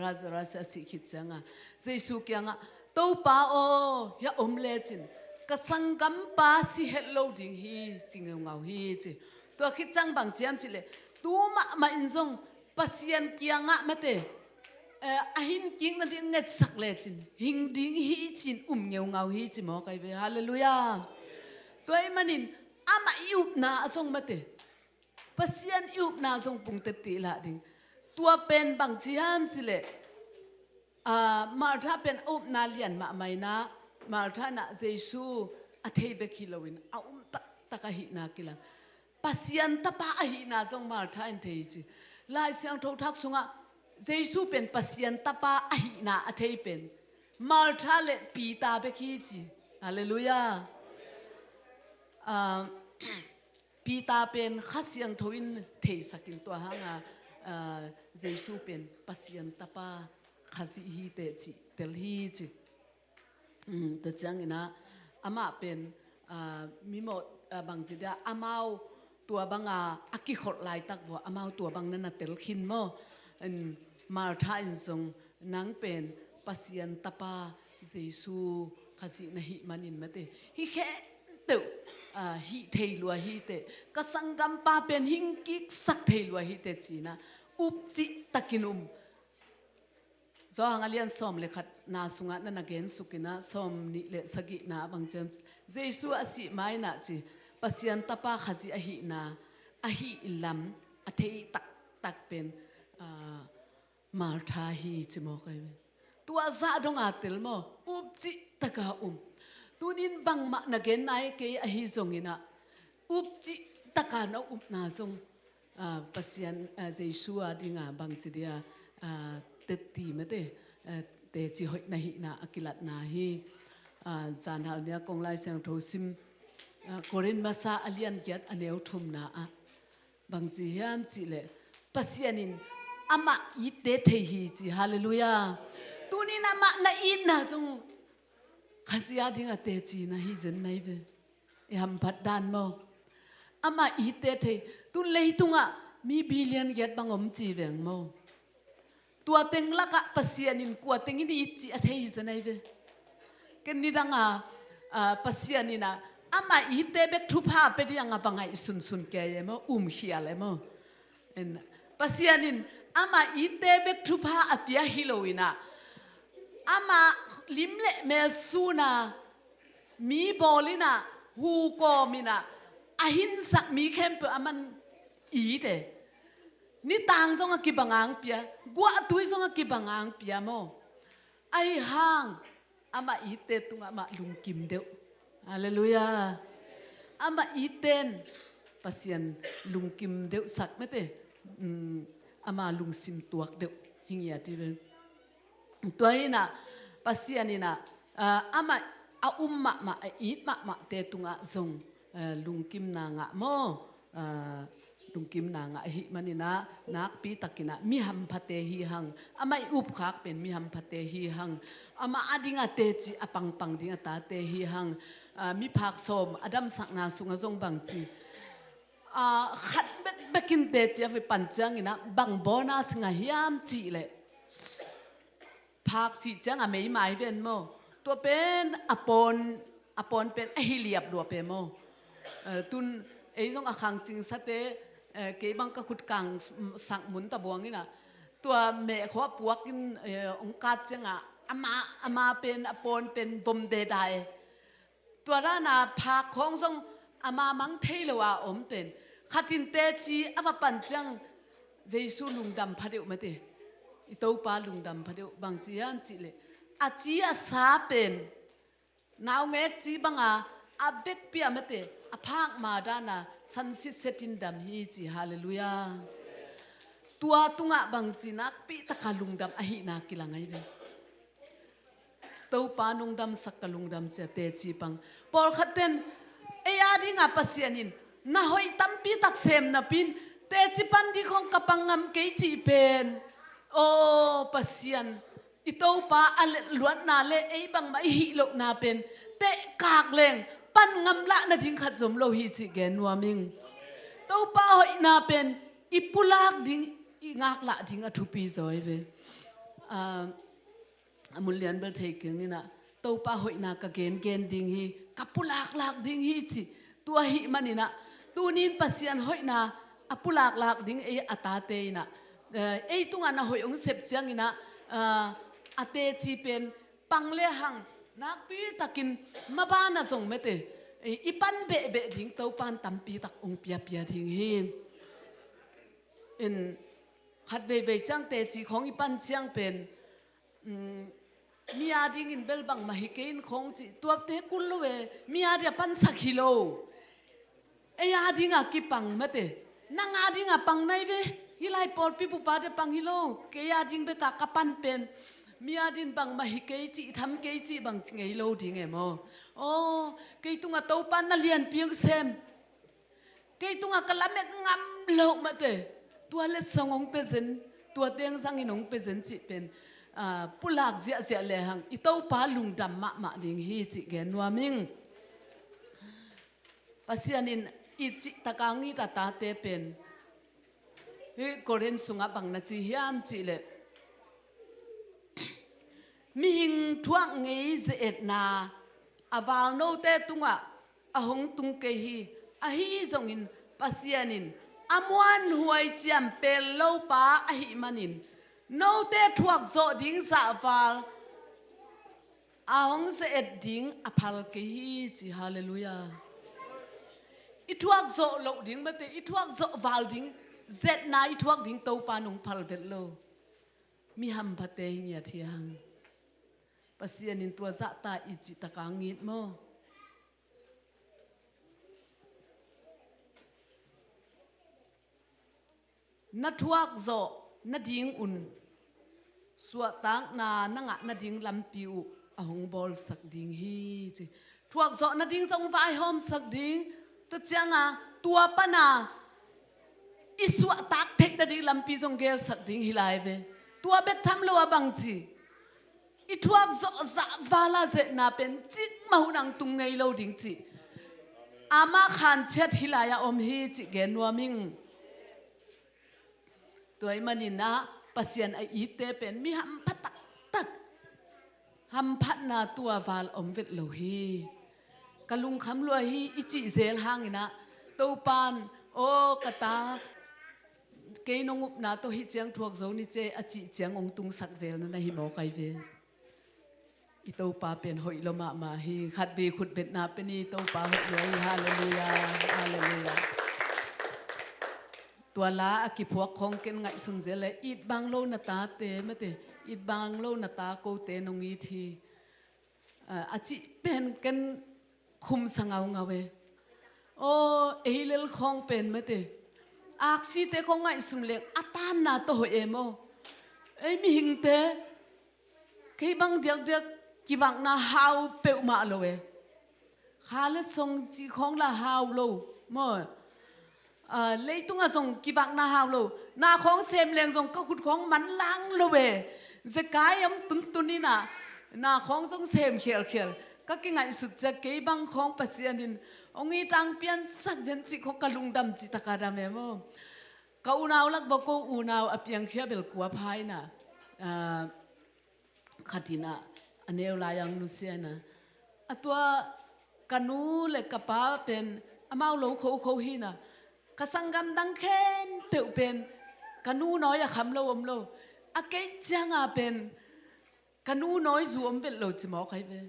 ราชสิขิดจังอ่ะเจสุกยังอ่ะตัวป้าโอยาอมเลจินก็สังกัมปาสิเฮลโลดิ้งฮีจิงเงาฮีจิตัวขิดจังบางจีฮัมจิเลตัวมาอินซงปัสยันเกียงอ่ะไม่เตะหินกิ้งนั่นที่เง็ดสักเลจินหิงดิ้งฮีจินเงาฮีจิมอกไอเบฮาเลลูยาตัวไอ้มันนินอามายุบนาส่งมาเตะปัสยันยุบนาส่งปุ่งเตติละดิ้งตัวเป็นบางทีฮัมสิเลมาถ้าเป็นอุบนาเลียนมาไม่นะมาถ้าน่ะเจสูอัฐิเบกิโลวินเอาตะกะหินากิลังปัสยันตะปะอหินาส่งมาถ้าอินเทจิลายเสียงทุกทักสุงะเจสูเป็นปัสยันตะปะอหินาอัฐิเป็นมาถ้าเลปีตาเบกิจิฮาเลลูยาปีตาเป็นข้าเสียงทวินเทสกินตัวหางเจสูเป็นปัสยันตะปะข้าสิฮีเตจิเตลฮีจิแต่จังนะอามาเป็นมีหมดบางจีเดียอามาตัวบางอากิขดลายตักว่าอามาตัวบางนั้นเตลขินมั้งมาท่าอินทรงนังเป็นปัสยันตะปะเจสูข้าสินะฮิมันินมาเตฮิแค่เตอฮิเทลัวฮิเตก็สังกัมปาเป็นหิงกิกสักเทลัวฮิเตจีนะอุปจิตะกินุมจอหางเลียนสอมเลขัดนาสุงะนั่นนักเกณฑ์สุกินะสอมนิเลสกินาบางเจมเจสุอาศิไม่นะจีปัสยันตะปาขจิอหินาอหิอิลัมอเทตักเป็นมาร์ทาฮีจิโมกัยตัวซาดงอาติลโมอุปจิตะกาตัวนินบังมานักเกณฑ์นายเกยอหิซงอินะอุปจิตะกานะอุปนาซงปัสยันเจสุอาดิงาบางจีเดียเตตีไม่เตเตจิหอยนาหินาอกิลัดนาฮีจานหาเนี่ยกงไลเสียงโทซิมโคเรนมาซาอเลียนเกียดอเนวทุมนาบางจีฮามจิเลปัสยานินอามาอิเตเทฮีจิฮาเลลูยาตูนี่นามานาอินนาซงขัสยาดิงาเตจีนาฮีเจนไนเวฮัมพัดดานโมอามาอิเตเทตูเลยตุงะมีบิลเลียนเกียดบางอมจีเวงโมตัวเต็งลักะปัสยานินกว่าเต็งนี่จิอาเทฮิสไนเวกันนี่ดังปัสยานินะอามาอีเตเบกทุพาเปดียังฟังไงสุนแกยมเขียเลยมั้งปัสยานินอามาอีเตเบกทุพาอภิยาฮิโลวินะอามาลิมเลเมสูนามีบอลินะฮูโกมินะอาหินสักมีเข้มเปอามันอีเตนี่ต่างจงกิบังอังเปียกัวตุยจงกิบังอังเปียโมไอห่างอามาอีเตตุงอามาลุงกิมเดวฮาเลลูยาอามาอีเตนปัสยันลุงกิมเดวสักไม่เตอามาลุงสิมตัวเดวหิงยาที่เป็นตัวนี้นะปัสยันนี่นะอามาอุ้มมาอีดมาเตตุงอาจงลุงกิมนางะโมลุงกิมนางะหิมันนี่นะนักปีตักินะมีหัมพัเตฮีหังอามาอุบคักเป็นมีหัมพัเตฮีหังอามาอดิงาเตจิอปังดิงาตาเตฮีหังมีผักสมอดัมสักนาสุงจงบังจีขัดเบกินเตจิไปปั่นจังนะบังบอนาสงาฮิยามจีเลยผักจีจังไม่หมายเป็นโมตัวเป็นอปอนเป็นอหิเลียบดัวเป็นโมตุนไอ้จงอาคังจริงสเตเก็บังก็ขุดกังสังมุนตะบวงนี่นะตัวแม่เขาปวกกินองค์การจังอามาเป็นอปอนเป็นบมเดไดตัวด้านผาของทรงอามามังเทลว่าอมเป็นขัดินเตจีอวปันจังเจสุลุงดำพระเดียวมาเตอิโตปาลุงดำพระเดียวบางจีอันจีเลยอาจีอาสาเป็นนาวเงกจีบังอาเวกเปียมาเตอภาคมาดานาสันสิเซตินดำฮีจีฮาเลลูยาตัวตุงะบางจีนักปีตะกาลุงดำอหินากิลังไงเวตัวปานุงดำสักกาลุงดำเจเตจีปังปอลขัดเตนเอียดิงาปัสยานินน่าหอยตั้มปีตักเซมนับปินเตจิปันดีของกระปังงำเกจีเป็น โอ้ปัสยันอิโตปาอเลล้วนนาเลไอ้บังไม่หิโลนาเป็นเตะกากเลงปั้นงำละนาทิ้งขัดสมโลหิจิเกนวามิงโตปาหอยนาเป็นอิปุลากดิ้งอีงากละทิ้งอทุปีซอยเวมุลเลียนเบลเทกิงนี่นะโตปาหอยนากะเกนดิ้งฮีกับปุลากลากดิ้งฮีจิตัวหิมันนี่นะตัวนี้ปัสยันหอยนาอปุลากลากดิ้งไอ้อัตาเตยนะไอ้ตุงอันน่ะหอยองเสพจังนี่นะอาเตจีเป็นปังเลหังนักปีตักินมาบ้านน่ะส่งไม่เตอีปันเบะเบะทิ้งเต้าปันตำปีตักองเปียเปียทิ้งหินขัดเบะเบะจังเตจีของอีปันเชียงเป็นมีอาดิ้งอินเบลบังมาฮิเกนของจีตัวเตกุลเวมีอาเดียปันสักกิโลไอ้อาดิ้งอ่ะกี่ปังไม่เตนางอาดิ้งอ่ะปังไหนเวฮิไลปอลปีปุปาเดปังฮิโลเกียดิ้งเบกะกับปันเป็นมีอาดินบังมาฮิเกจิทำเกจิบังจิงไงโลดิ้งเอโมโอ้เกยตุงอ่ะโตปันน่ะเลียนเปียงเซมเกยตุงอ่ะกะละเม็ดงำโลมาเตตัวเล็กสงองเปเซนตัวเตียงสังอินองเปเซนจิเป็นปุลากเจียเจียเลหังอิโตปาลุงดำมะดิ้งฮีจิเกนวามิงปัสยานินอิจิตะกังอีตาตาเตเป็นเฮ้กอเรนสุงบังนาจีฮิามจิเลมีหิงทวงเงยเจเอ็ดนาอาวาลโนเตตุงะอหงตุงเกฮีอหิจงอินปัสยานินอมวันหวยเจียมเปลโลปาอหิมันินโนเตทวกโจดิ้งสาวาลอหงเจเอ็ดดิ้งอภัลเกฮีจิฮาเลลูยาอีทวกโจโลดิ้งมาเตอีทวกโจวาลดิ้งเจ็ดนายทวกดิ้งโตปานุงพัลเวลโลมีฮัมพัตเตหิยาที่หังปัสยานินตัวจะตาอิจิตะกังงิดโมนัดทวกโจนัดดิ้งอุ่นสวดตังนานังะนัดดิ้งลำปิวอหงบอลสักดิ้งฮีจิทวกโจนัดดิ้งจงไฟหอมสักดิ้งตัวจังอ่ะตัวปนาอิสวะตักเทคนัดดิ้งลำปีจงเกลสักดิ้งฮิไลเวตัวเบ็ดทำโลวบังจีอีทวกโจจะวาลาเจน่าเป็นจิตมาหุนังตุงไงโลดิ้งจีอามาขันเช็ดฮิลายาอมฮีจิเกนวามิงตัวไอ้มันนี่นะปัสยันไออีเตเป็นมีหัมพัตตักหัมพัตนาตัววาลอมเวทโลฮีกะลุงคำลัวฮีอิจิเซลหางนะตัวปานโอกะตาเกยนงุบนาตัวฮิเจียงทวกโจนี่เจอจิเจียงองตุงสักเซลนั่นนะฮิโมไกเวอีตัวปาเป็นหอยลมามาฮีขัดบีขุดเบ็ดนาเป็นอีตัวปาหอยเลยฮาเลลูยาฮาเลลูยาตัวลาอกิพวกของเก่งไงสุนเจเลยอีดบางโลนาตาเตมเตอีดบางโลนาตาโกเตนงอีทีอาจิเป็นกันคุมสังเอาเงาเวโอเอเลลของเป็นมเตอักษีเตของไงสุนเล็กอัตานนาโตเอโมไอมีหิงเตเคยบางเดียกเดียกกีวังนาฮาวเปิวมาโลเวข้าเลส่งจีของละฮาวโลโมเลยตุงอะส่งกีวังนาฮาวโลนาของเซมเลงส่งก็ขุดของมันล้างโลเวจะกายมตุนนี่นะนาของส่งเซมเขียวก็กินไงสุดจะเก็บบางของปัสยานินองค์ตังเปียนสักเจนจิของกะลุงดำจิตะการดำเอโมก็อุณาวลักบอกก็อุณาวอเปียงเขียเบลกัวพายนะขัดินะอันเอวลายังนุเซียนะตัวกันูเล็กกับป้าเป็นอามาโลเขาหินะกสังกัมดังเข็นเปียวเป็นกันูน้อยอะคำโลอมโลอาเกจังอาเป็นกันูน้อยจูอมเป็นโลจิมอใครเป็น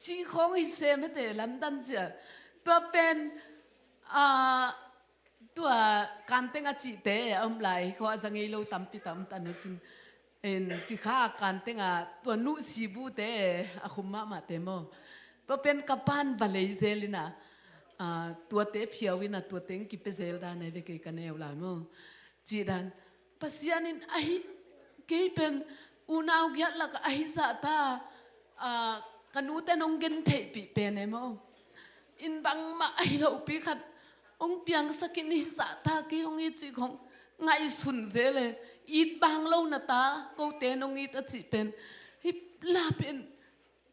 จีของอิเซมเตลำดันเสียตัวเป็นตัวการเต็งอาจิเตะอมไหลเขาอาจจะไงโลตัมปิตัมตันนุจินจิข้าการเต็งตัวนุสีบูเตะอาคุมมาเตโมตัวเป็นกัปปันบาเลเซลินะตัวเตะเพียววินะตัวเต็งกิเปเซลดานในเวกิกันเอวลาโมจีดันปัสยานินไอเกยเป็นอุณาวยัดลักไอซาตากันูเตนองเกนเทปีเป็นเอโมอินบังมาไอเราปีขัดองเปียงสกินฮิสาตาเกยองอีจีของ ngay sun zele it bang lo na ta ko te nong it a chi pen hi la pen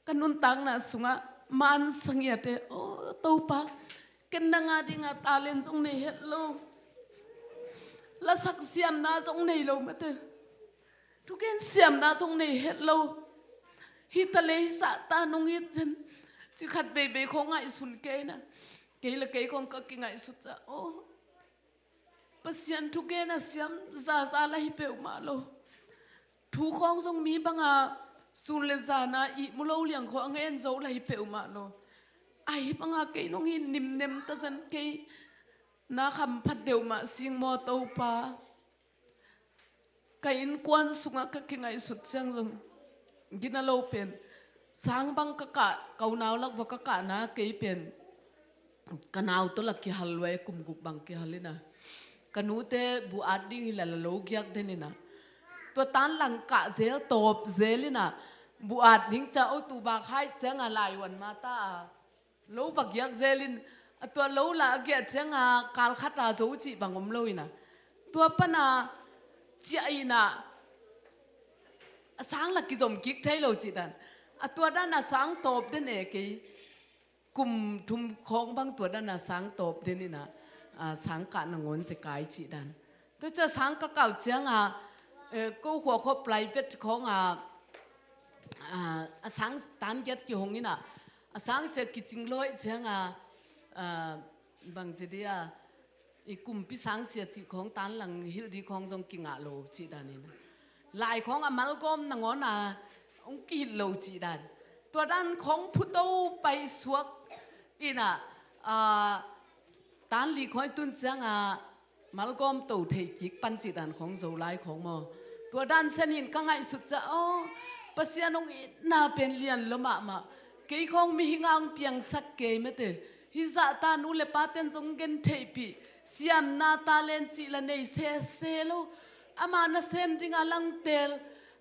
kanun tang na sunga man sangia te o to pa ken na nga ding a talent song nei het lo la sak siam na song nei lo ma te tu ken siam na song nei het lo hi ta le sa ta nong it chen chi khat be be ko ngai sun ke na ke la ke kong ka ki ngai su cha o pasian tu ke na siam za za la hi pe ma lo thu khong song mi banga sun le za na i mu lo liang kho ngen zo la hi pe ma lo ai banga ke nong hi nim nem ta zan ke na kham phat deu ma sing mo to pa ka in kwan sunga ka ki ngai su chang long gina lo pen sang bang ka kau naw lak ba ka na ke pen kanaw to lak ki halwai kum gup bang ki halina kanute bu ading hi la lo gyak denina to tan lang ka zel top zelina bu ading cha o tu ba khai changa lai wan ma ta lo ba gyak zelin to lo la ge changa kal khata zo chi bangom loina to pana chi ina sang la ki zom kik thai lo chi danตัวด้านน่ะสังตบเดนเอกกุมทุมของบางตัวด้านน่ะสังตบเดนี่นะสังกัดนงวนสกายจีดันตัวจะสังก็เก่าเจียงก็หัวเขาปลายเวทของสังตันเก็ตกี่หงนี่นะสังเสียกิจงลอยเจียงบางจีเดียอีกุมพิสังเสียจีของตันหลังฮิลดีของจงกิงอาโลจีดันนี่นะลายของมัลกอมนงวนองกิโลจีดันตัวด้านของพุทโธไปสวกอีน่ะตานลีคอยตุนจังมัลกอมตัวเทกิกปันจีดันของโจไลของมอตัวด้านเสนินก็ง่ายสุดจะโอ้ปัสยานงอีน่าเป็นเรียนละมาเกี่ยของมีหิงอังเปียงสักเกยไม่เตฮิซาตานุเลปาเตนจงเกนเทปีเสียมนาตาเลนจีละเนยเซโลอามานาเซมดิงอลังเตล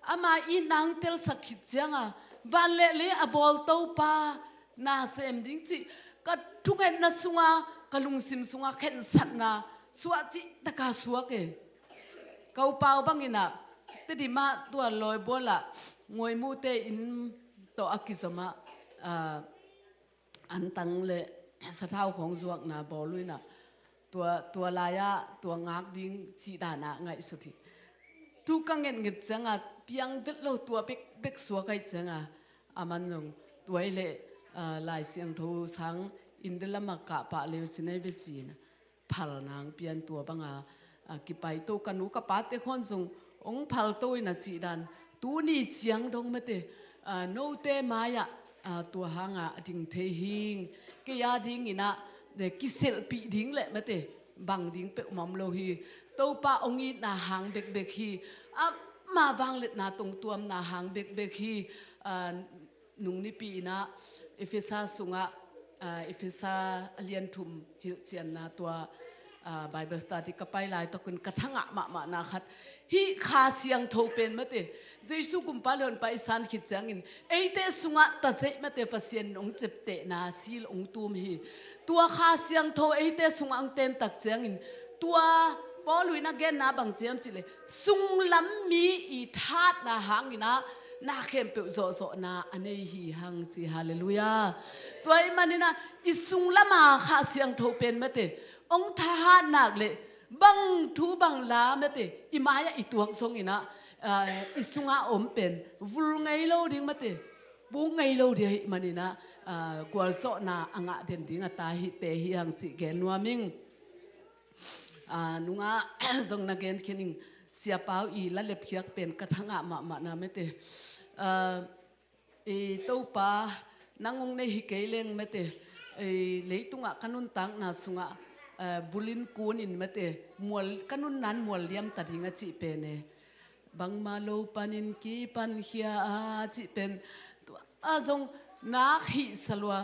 อามาอีนางเตลสักขิดจังวันเล่อบอลโตปานาเซมดิ้งจีก็ทุกเห็นนาสุงากลุงซิมสุงาเข็นสัตนาสวจิตะกาสวกเอเขาเป่าบังอินะแต่ดีมาตัวลอยบัวละงวยมูเตอินโตอากิสมาอันตังเลสะเท้าของสวกนาบอลุยนะตัวลายะตัวงักดิ้งจีดานะไงสุดที่ทุกกังเงินเงินจังเพียงเวทเราตัวเบกสัวไกจังมันลงตัวเล่ลายเสียงทูสังอินเดลมากะปะเลวจินเนเวจีนพัลนางเปลี่ยนตัวบังกิไปโตกันนูกับปาเตคอนซงองพัลโตยนะจีดันตูนี่เจียงดงเมเตโนเตมายะตัวหางดิ่งเทหิงเกียดิ่งอินะเด็กกิเซลปีดิ่งแหละเมเตบังดิ่งเปะมัมโลฮีโตปาองอีนาหางเบกฮีมาวังเล็ดนาตรงตัวนาหางเบกฮีนุงนิปีนะเอเฟซาสุงะเอเฟซาเลียนทุมฮิลเจียนนาตัวไบเบิลสตาร์ที่กับไปลายตะกุนกระทั่งมานาคัดฮิขาเสียงโทเป็นมาเตะเจสุกุมปาเลนไปสันขิดจังอินเอเตสุงะตะเจมาเตะปัสเซียนองเจ็บเตะนาซีลองตูมฮีตัวขาเสียงโทเอเตสุงะองเตนตักจังอินตัวพอลุยนักเกนนาบังเจียมจิเลสุงล้ำมีอีทาดนาหางอินะนาเข้มเปโซนาอันนี้ฮีหังจีฮาเลลูยาตัวไอ้มันนี่นะอิสุงละมาขาเสียงโทเป็นมาเตองทหารนักเลยบังทูบังลามาเตอิมายะอิตัวทรงอินะอิสุงะอมเป็นวุลไงโลดิ้งมาเตบุงไงโลเดียมันนี่นะกวลโซนาอ่างเด่นดิ้งตาฮิเตฮิหังจีเกนัวมิงนุงะทรงนักเกนคินิงเสียเปล่าอีละเล็บเขียกเป็นกระทั่งมานาไม่เตตู้ปานางงในหิเกเลงไม่เตเลยตุงะกันุนตังนาสุงะบุลินกูนินไม่เตมัวกันุนนั้นมัวเลี้ยมตัดหิงจีเป็นบังมาโลปันินกีปันเฮียจีเป็นตัวจงนักหิสลัว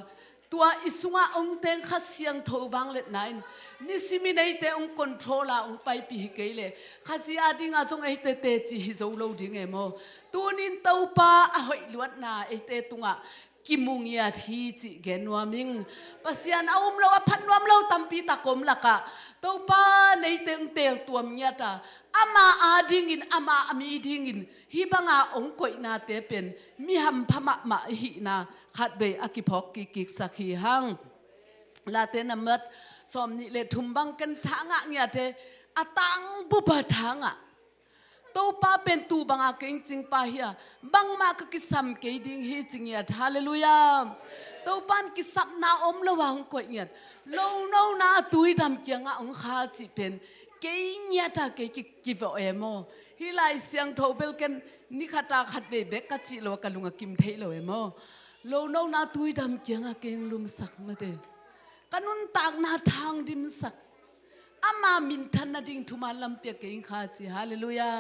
ตัวอิสุงะองเตงขัดเสียงโทวังเล็ดนายนี่สิมีในเตองคอนโทรลาองไปปีหิเกเลขัดเสียดิ้งจงไอเตเตจีฮิโซโลดิ้งเอโมตัวนินเต้าป้าหอยลวดนาไอเตตุงะกิมุงยาทีจิเกนวามิงปัสยานเอาเราพันวามเราตั้มปีตะกมละกะเต้าป้าในเตง เตลตัวเมียตาอามาอาดิงินอามาอามีดิงินฮิบังอาองกอยนาเตเป็นมีหัมพมะมาหินาขัดเบอกิพอกกิกสักฮีหังลาเตนมัดสอมนี่เลทุมบังกันทางะเนี่ยเตอตังบุบทางะตัวป้าเป็นตูบังอาเก่งจริงป้าเฮียบังมาก็กิสัมเกดิงฮีจริงเนี่ยฮาเลลูยาตัวป้านกิสับนาอมละวังกอยเนี่ยโลโนนาตุยดำเกียงองข้าจิเป็นเกยเนี่ยตาเกยกิฟเอโมฮิไลเสียงโทเบลกันนิขัดตาขัดเบเบกกัจิโลกัลุงกิมเทโลเอโมโลโนนาตุยดำเกียงเก่งลุมสักมาเตกันุนตากนาทางดิมสักอามามินทันนาดิ่งทุมาลัมเปียเก่งข้าจิฮาเลลูยา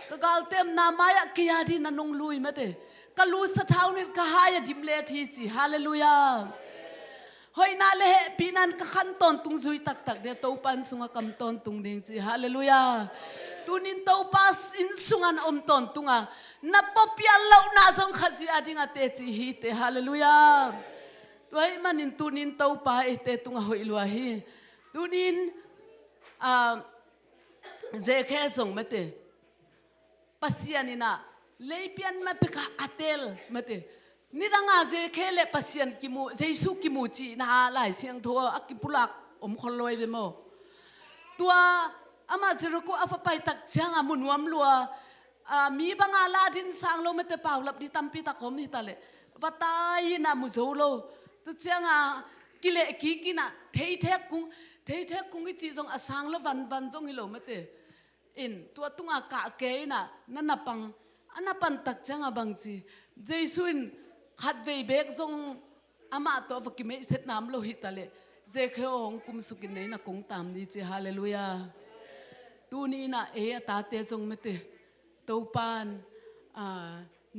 ก็กาลเต็มนามายะกิยาดีนันงลุยมาเตก็รู้สะท้าวนิดก็หายดิมเลทีจิฮาเลลูยาเฮ้ยนาเลปีนั้นก็ขันตอนตุงซุยตักเดตปันสุงกำตอนตุงดิ่งจิฮาเลลูยาตุนินตปัสอินสุงันอมตอนตุงะนับปอบยาเหล่านาซงขัดจิอาดิงาเตจิฮีเตฮาเลลูยาตัวให้มันนินตุนินตปาเอเตตุงะหอยลัวฮีตุนินเจแค่ส่งมาเตปัสยานินะเลเปียนมาเปกาอัเตลมาเตนี่ดังอาเจแค่เลปัสยานกิมูเจสุกิมูจีนะหลายเสียงทัวอักิปุลักอมคนลอยไปโมตัวอามาเจรุกุอาฟไปตักเสียงอามุนวมลัวมีบางอาลาดินสางโลมาเตเป่าลับดิตัมปีตะคมฮิตาเลวัตายนามุโซโลตัวเสียงอากิเลกิกินะเทเทกุงกิจีจงอาสังละวันจงฮิโลมาเตอินตัวตุงอากาเกยนะนั่นนับปังอันนับปันตักจังอาบังจีเจสุนขัดเวเบกจงอามาตัวฟักกิเมเสตน้ำโลหิตาเลเจเคอองกุมสุกินเนนะคงตามดีจีฮาเลลูยาตูนี่นะตาเตจงเมเตตัวปาน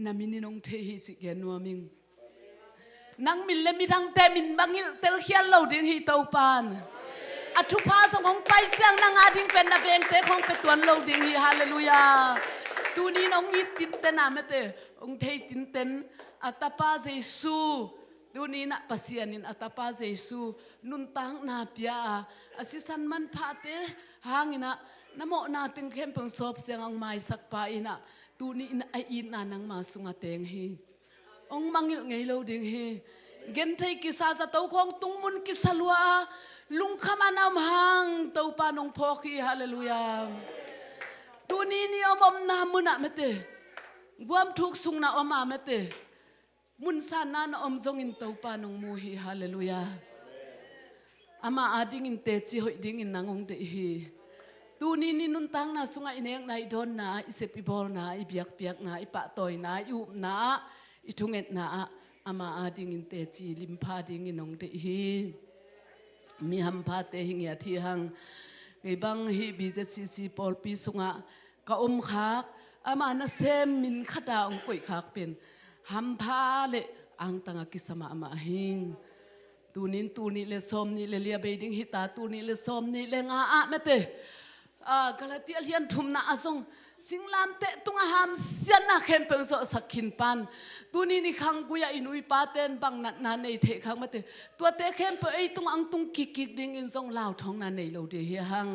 นามินินงเทหิจิเกนัวมิงนังมิลเลมิดังเตมินบังฮิเตลเขียนโลดิ้งฮิตัวปานอธุภาสของไปเจียงนางอาดิงเป็นนาเวงเตของเป็นตัวโลดิงฮีฮาเลลูยาตูนี้น้องยิตินเตนาเมเตองเทตินเตนอัตปาเจซูตูนี้นะปัสยานินอัตปาเจซูนุนตังนาเปียอาศิสันมันพาเตหางินะนโมนาติงเข้มเปิงสอบเสียงอังไม้สักปาอินะตูนี้นะไออินนานังมาสุงอาเตงฮีองมังยิไงโลดิงฮีเกนไทกิซาจะโตของตุงมุนกิสลัวลุงขมานำหางตัวปานองพอคีฮาเลลูยาตัวนี้นี่อมนามุนะเมเตบวมทุกสุงนาอมาเมเตมุนสานานอมจงอินตัวปานองมูฮีฮาเลลูยาอามาอาดิ้งอินเตจิหอยดิ้งอินนางองเตฮีตัวนี้นี่นุนตังนาสุงอินเองนาอิดอนนาอิเซปิบอลนาอิเบียกนาอิปะตอยนาอิอุบนาอิทุงเอ็ดนาอามาอาดิ้งอินเตจิลิมพาดิ้งอินองเตฮีมีฮัมพาเตหิงยาที่หังไอ้บังฮีบีเจซีปอลปีสุงะก็อมคักอามานะเซมมินขดาองกุยคักเป็นฮัมพาเลอังตังกิสมาอามาหิงตูนิเลซอมนี่เลเลียเบดิงฮิตาตูนิเลซอมนี่เลงอาเมเตกาลาติอาเลียนทุมนาอาซงสิงลามเตตุงหามเสียนนักเข้มเปิงโซสักขินปันตัวนี้นี่ขังกุยอินุยปาเตนบังนันในเทขังมาเตตัวเตเข้มเปไอตุงอังตุงกิกดิ่งอินซงลาวท้องนันในเราเดียหัง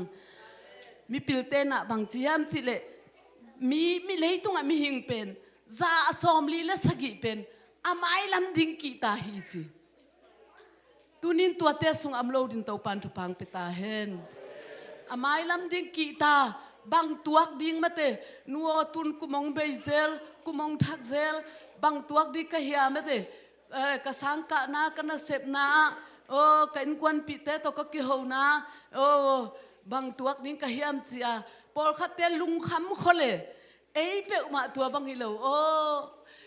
มีปิลเตนะบางจียมจิเลมีเลยตุงมีหิงเป็นซาสอมลีและสกิเป็นอาไมลำดิ่งกีตาฮีจีตัวนี้ตัวเตสุงอัมโลดินเตาปันทุพังเปตาเฮนอาไมลำดิ่งกีตาบางตัวดิ่งมาเตนัวตุนกุมองเบเซลกุมองทักเซลบางตัวดิ่งก็เฮียมาเตกสังกะนากันเสพนาโอ้กันกวนปิเตตก็กิโหนาโอ้บางตัวดิ่งก็เฮียมจีอาปอลขัดเตลุงคำคนเลยเอ้เปอุมาตัวบางฮิโลโอ้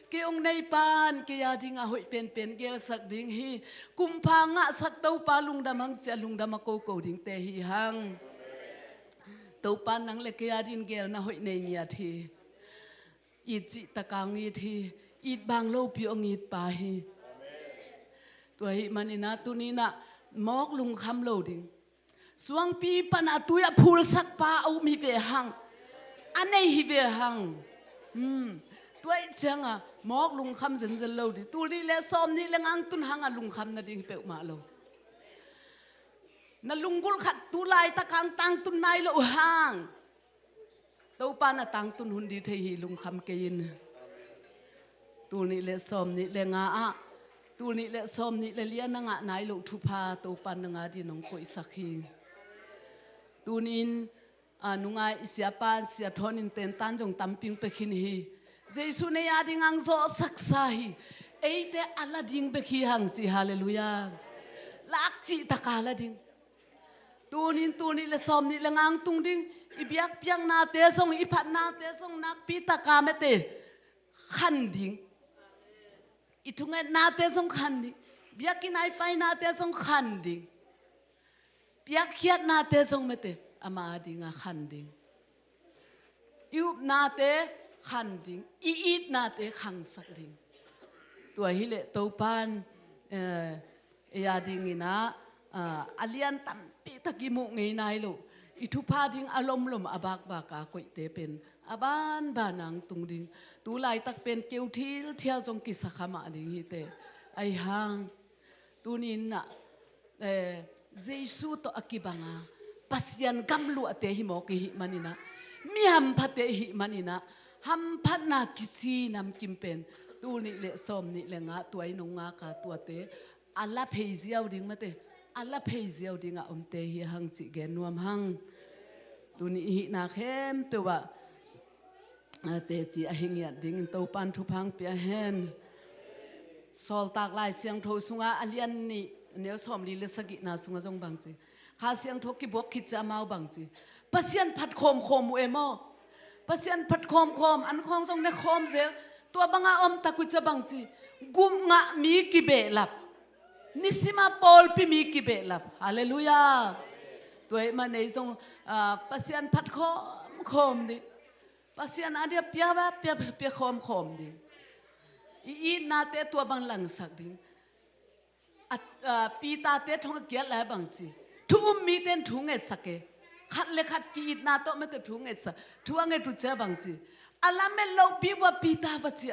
เกี่ยงในปานเกี่ยดิ่งอาหอยเป็นเกี่ยสักดิ่งฮีกุมพังะสักเต้าปาลุงดามังเจลุงดามะโกโกดิ่งเตฮีหังตัวปานนังเล็กยาดินเกลนะหอยในเมียทีอีจิตะกางอีทีอีบางโลปีองอีปาฮีตัวหิมันนี่นะตัวนี้นะมอกลุงคำโลดิงสวงปีปันตัวยพูลสักปาเอามีเวหังอันไหนฮิเวหังตัวจังอ่ะมอกลุงคำเซนโลดิตัวนี้และซ้อมนี่และงังตุนหังอ่ะลุงคำนั่นดิงเปอมาโล na lunggul khat tulai ta kang tang tun nai lo hang to pa na tang tun hundi thei hi lung kham ke in tu ni le som ni le nga a tu ni le som ni le lia na nga nai lo thu pha to pa na nga di nong koi sakhi tu nin nungai isia pan sia thonin ten tan jong tamping pe khin hi jesu ne ya ding ang zo saksa hi eite ala ding be khi hang si hallelujah lak chi takala ding tunin le som ni le ngang tung ding ibiak piang na te song iphat na te song nak pi taka me te khan ding itunga na te song khan ding biak kinai pai na te song khan ding biak khiat na te song me te ama ding a khan ding yu na te khan ding I na te khang sak ding tua hi le to pan ya ding ina alian tam pi takimu ngei nai lo ithu pha ding alom lom abak ba ka koi te pen aban banang tung ding tu lai tak pen keu thil thial jong ki sakhama ding hi te ai hang tunin na jesu to akibanga pasian gamlu ate hi mo ki hi manina mi ham phate hi manina ham phat na kichi nam kimpen tu ni le som ni le nga tuai no nga ka tu te ala pheiziaw ding mate ala pheiziaw ding a omte hi hang chi gen nuam hang tu ni hi na khem pe wa te chi a hingya ding to pan thu phang pia hen sol tak lai siang tho sunga alian ni ne som li le sagi na sunga jong bang chi kha siang tho ki bok khit cha mau bang chi pasian phat khom khom u emo pasian phat khom khom an khong jong ne khom zel tua banga om taku cha bang chi gum nga mi ki be lap nisima pol pi mi ki be lap hallelujah toy ma nei jong pasian phat khom khom di pasian adia pia ba pia khom khom di I na te tua bang lang sak ding pi ta te thong kia la bang chi thu mi ten thung e sake khat le khat ki na to me te thung e sa thuang e tu cha bang chi ala me lo pi wa pi ta wa chi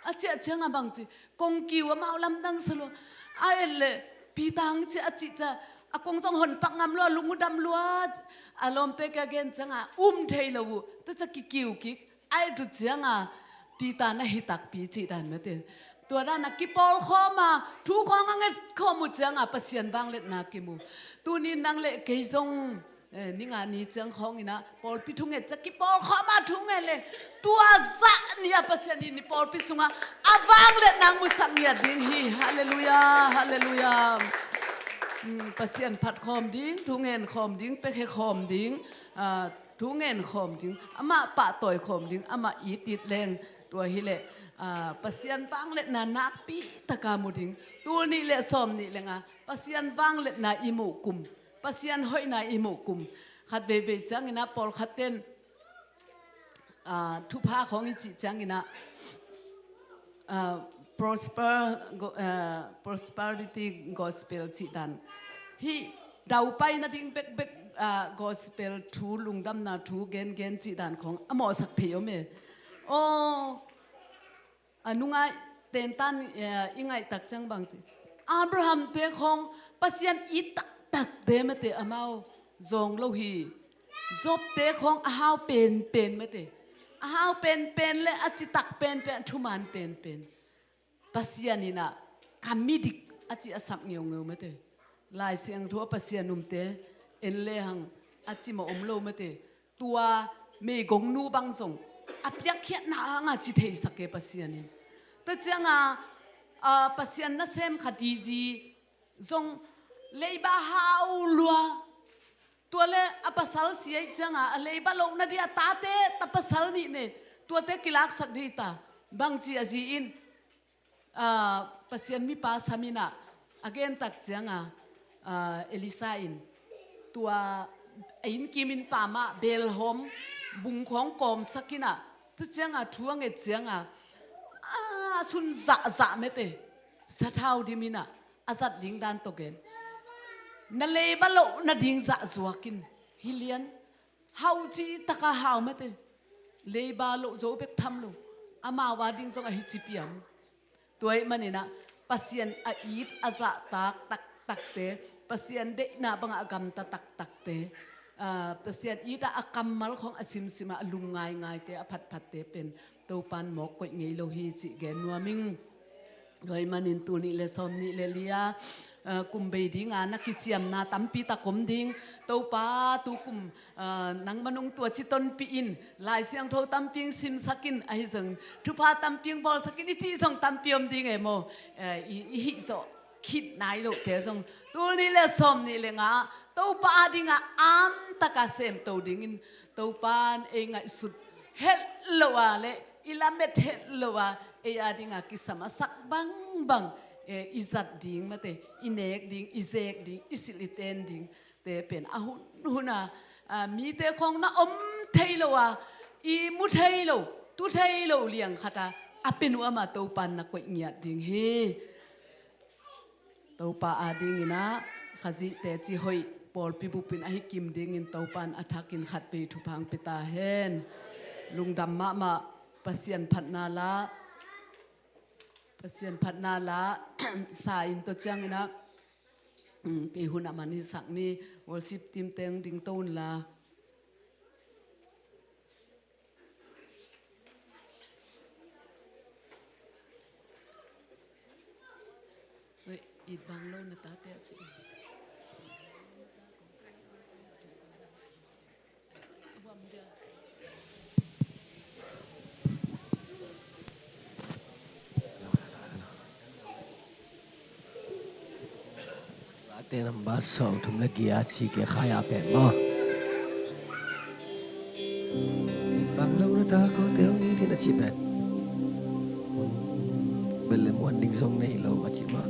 a chi chenga bang chi kong ki wa mau lam dang salo a le pi tang chi a chi cha a kong jong hon pak ngam lo lungu dam lo alom te ka gen changa thei lo tu cha ki kiu ki ai tu changa pi ta na hi tak pi chi dan me te tua da na ki pol khoma thu khong ang khomu changa pasian wang let na ki mu tu ni nang le ke jong ni nga ni chang khong ina pol pi thunge cha ki pol khoma thunge le tua za ni a pasian ni pol pi sunga awang let nang mu sang ya ding hi hallelujah hallelujah pasian phat khom ding thungen khom ding pe khe khom ding thungen khom ding ama pa toy khom ding ama I tit leng tua hi le pasian wang let na nak pi taka mu ding tu ni le som ni lenga pasian wang let na imu kum pasian hoi na imu kum khat be be chang ina pol khaten thu pha khong I chi chang ina prosperity gospel chi dan hi dau pai na ding bek bek gospel thu lungdam na thu gen gen chi dan khong amo sak theo me o anunga ten tan ingai tak chang bang chi Abraham te khong pasian I tak tak te me te amao zong lo hi job te khong a hau pen pen me te a hau pen pen le a chi tak pen pen thuman pen pen pasian ina kamidik a chi asap ngeu ngeu me te lai siang tho pasian te en le hang a chi ma om lo me te tua me gong nu bang song apyak khiat na nga chi thei sake pasian in ta changa pasian na sem khadiji zong leiba hau lua tuale apasal siai changa leiba lo na dia tate tapasal ni ne tuate kilak sak di ta bang chi aji in pasian mi pa samina again tak changa elisa in tua in kimin pa ma bel hom bung khong kom sakina tu changa thuang e changa sun za za mete sathau dimina azat ding dan to gen na leiba lo na ding za zuakin hilian hau chi taka hau mete leiba lo zo bek tham lo ama wa ding zo a hi chi piam toy manina pasien a it aza tak tak tak te pasien de na bang agam ta tak tak te pasien ita akamal khong asim sima lungai ngai te aphat phat te pen to pan mok koi ngei lo hi chi gen nuaming hoi manin tu ni le som ni le lia kum be ding ana ki chiam na tampi ta kom ding to pa tu kum nang manung tua chi ton pi in lai siang tho tamping sim sakin ai jeng thu pa tamping bol sakin chi song tampiom ding emo i hi zo khit nai lo te song tu ni le som ni le nga to pa dinga am taka sem to ding in to pan e ngai sut hello ale ilamet hello e adinga kisama sak bang bang izat ding mate inek ding izek ding isiliten ding te pen ahun huna mi te khong na om thailo i mu thailo tu thailo liang khata apenu ama to pan na ko nya ding he to pa ading ina khazi te chi hoi pol pi bu pin ahi kim ding in to pan athakin khat pe thu phang pita hen lungdam ma pasien phatna la sa in to chang ina ke huna mani sak ni worship team teng ding ton la oi i bang lo na ta te chi tên năm ba sầu thùng là kia chỉ kia khai à bèn mà bằng lâu nữa ta có tiếng nghĩ thì là chỉ bèn bên lên muốn đình dòng này lâu mà chỉ mà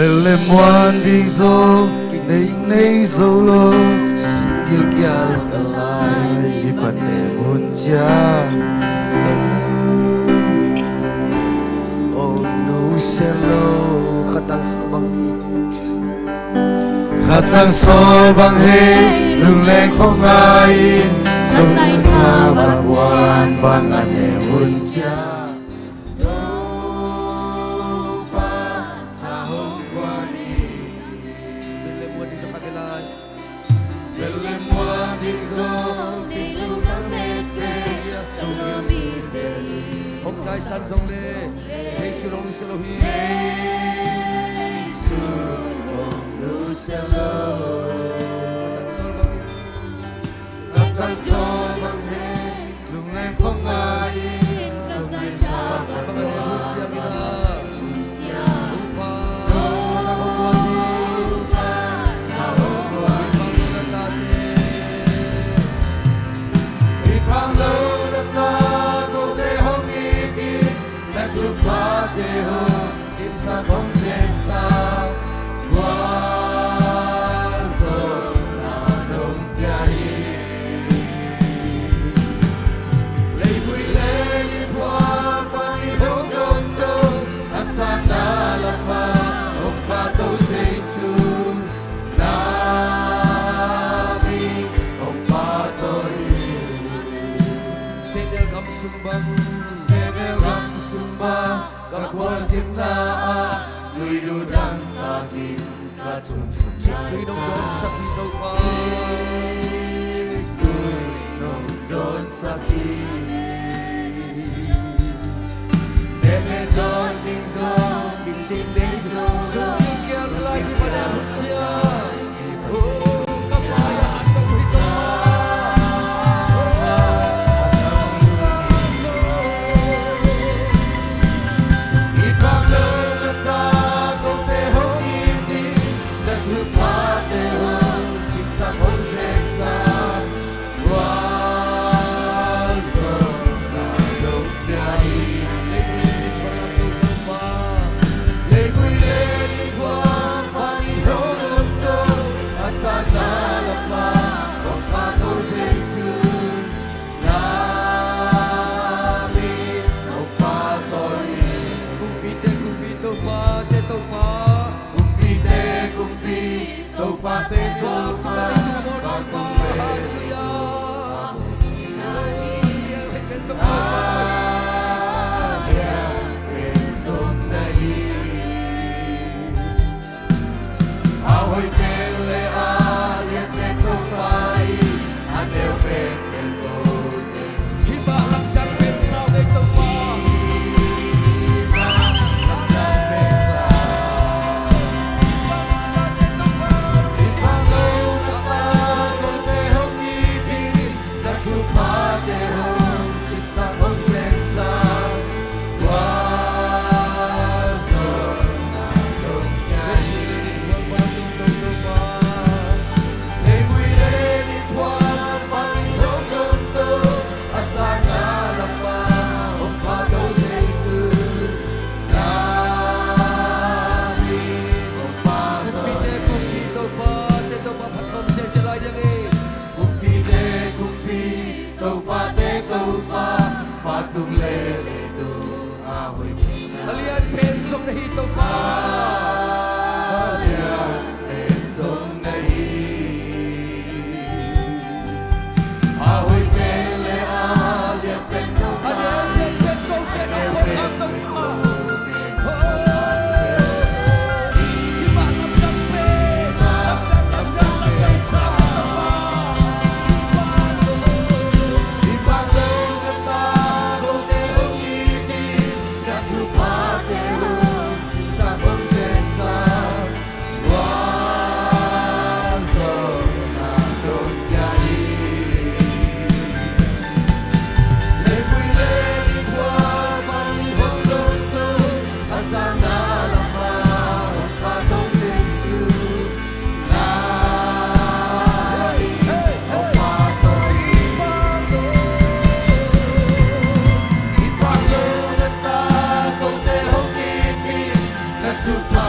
Belle moan ding zo nei zo lo gil gyal kalai di pane muncha oh no selo khatang so bang he lung leng khong ai sung tha bat wan bang ane muncha Hãy subscribe cho kênh Ghiền Mì Gõ để không bỏ pate tupa hallelujah ahoy pele aliet peto pai aneu peto hiba lang sang pen sao de to pa alian pen song nahi to pa alian pen song nahi ahoy pele alian pen to ke na po ang to pa iba lam pe lam sa to pa iba lo ta ko te hongi ti na tu pa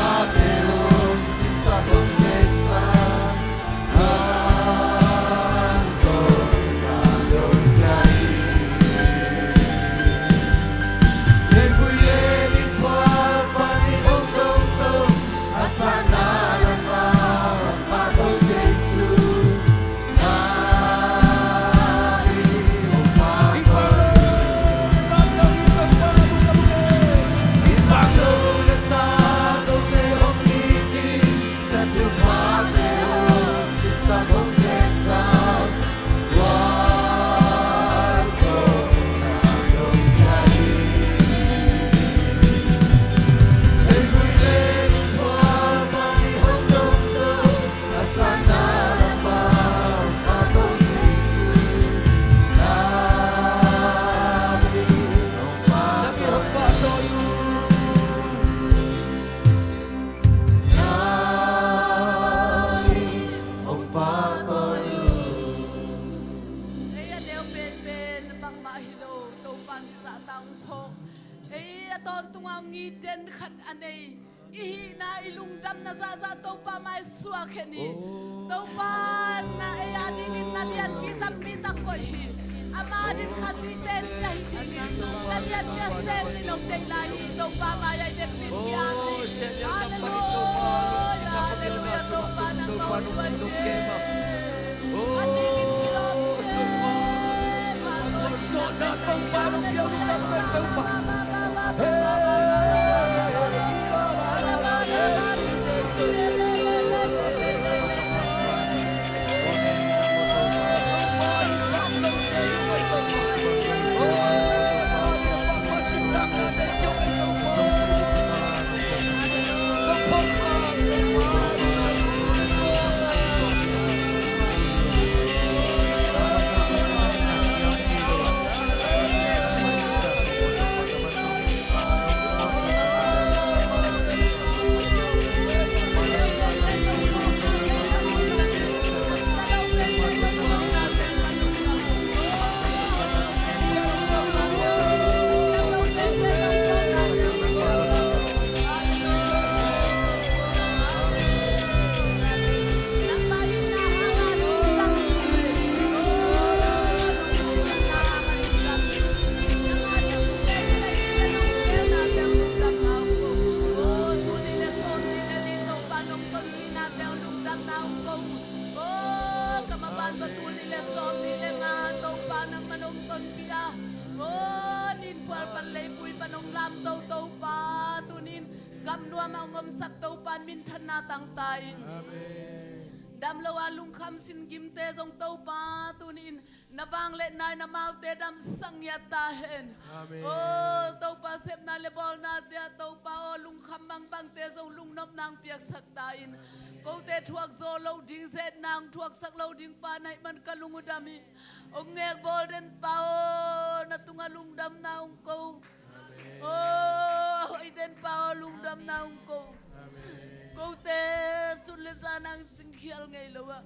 na ungkong. Kamaban batul nile som nile nga tau pa ng manong ton pia. Nin puar panlay puy panong lam tau pa tunin gamnua maungom sak tau pan min thana tang tain. Dam lawa lung kham sin gim te zong tau pa tunin navang le nai na mau te dam sang ya ta hen. Tau pa sep na le bol na te tau pa lung kham bang bang te zong lung nop nang piak sak tain. Câu te thuak zo lâu ding set nang thuak sak lâu ding pa nai man kalung udami. Ong nghe golden pao na tunga lung dam na ong câu. Iden pao lung dam na ong câu. Câu te sun le sa nang sing khial ngay lawa.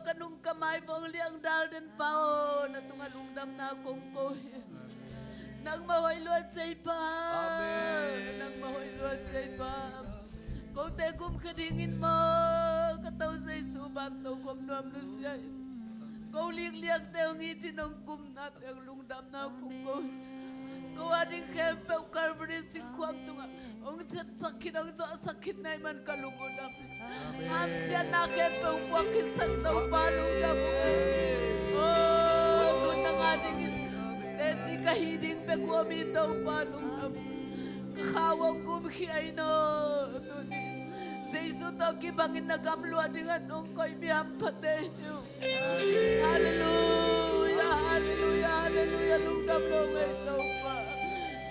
Kanung kamay vong liang dal den pao na tunga lung dam na kong ko. Nang mahoy luat say pa. Nang mahoy luat say pa. Câu te kum kadingin mo kataw say suban to kum nuam na siya. Câu liang teo ngitin ang kum na teo lung dam na kong ko. Câu ading kempel Calvary sing kwam tunga. Ong sep sakit ang so sakit na iman kalungodam. Ham siya na kempel wakis sak tau palung dam. Tun nang ading tesi kahiding pe kwami tau palung dam. Kakawang kumki ay no. Tunin. Seisu to kibangin na gamlua dengan ongkoy biyam pateyo. Hallelujah, hallelujah, hallelujah. Lungdam longay tau pa.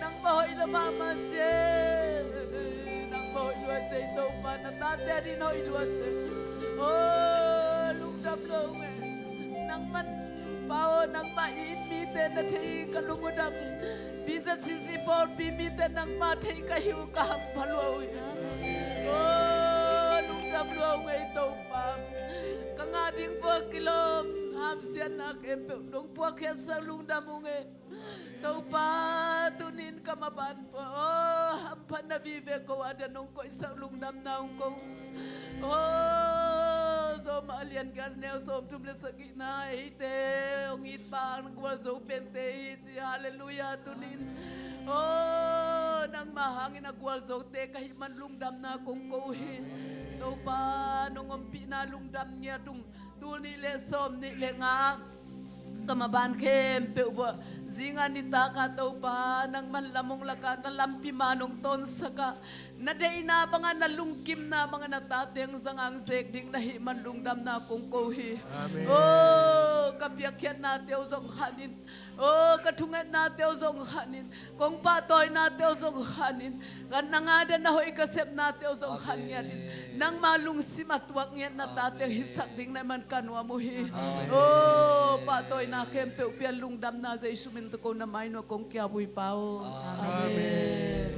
Nang mahoy la mama siya. Nang mahoy luat siya tau pa. Natate rin hoy luat siya. Lungdam longay. Nang man pao nang mainmiten na tayo kalungudam. Bisa sisi Paul pimiten nang matay kahiw kahampalwaw. Lungdam longay tau pa. Kangading 4 kilom. Hamsian nak empe dong puak ya sa lungdam unge. Tau pa tunin kamaban po. Hampan na vive ko ada nung ko isa lungdam na ko. So maalian garneo so tumle sakit na ite ongit pa ang kwal so pente si hallelujah tunin. Nang mahangin agwal so te kahiman lungdam na kong kohi. Tau pa nung ompi na lungdam niya tung tul ni le som ni le nga. Kamaban kem pe uba zinga ni taka tau pa nang manlamong laka na lampi manong ton saka na day na mga nalungkim na mga natateng sangang sekding na himan lungdam na kong kohi. Kapiakyan natin usong hanin. Katungan natin usong hanin. Kung patoy natin usong hanin. Kanangada na ho'y kasep natin usong hanin. Nang malung simatwak niyan natateng hisak ding naman kanwa muhi. Patoy na kempe upian lungdam na sa isuminto ko na may no kong kiabuy pao. Amen.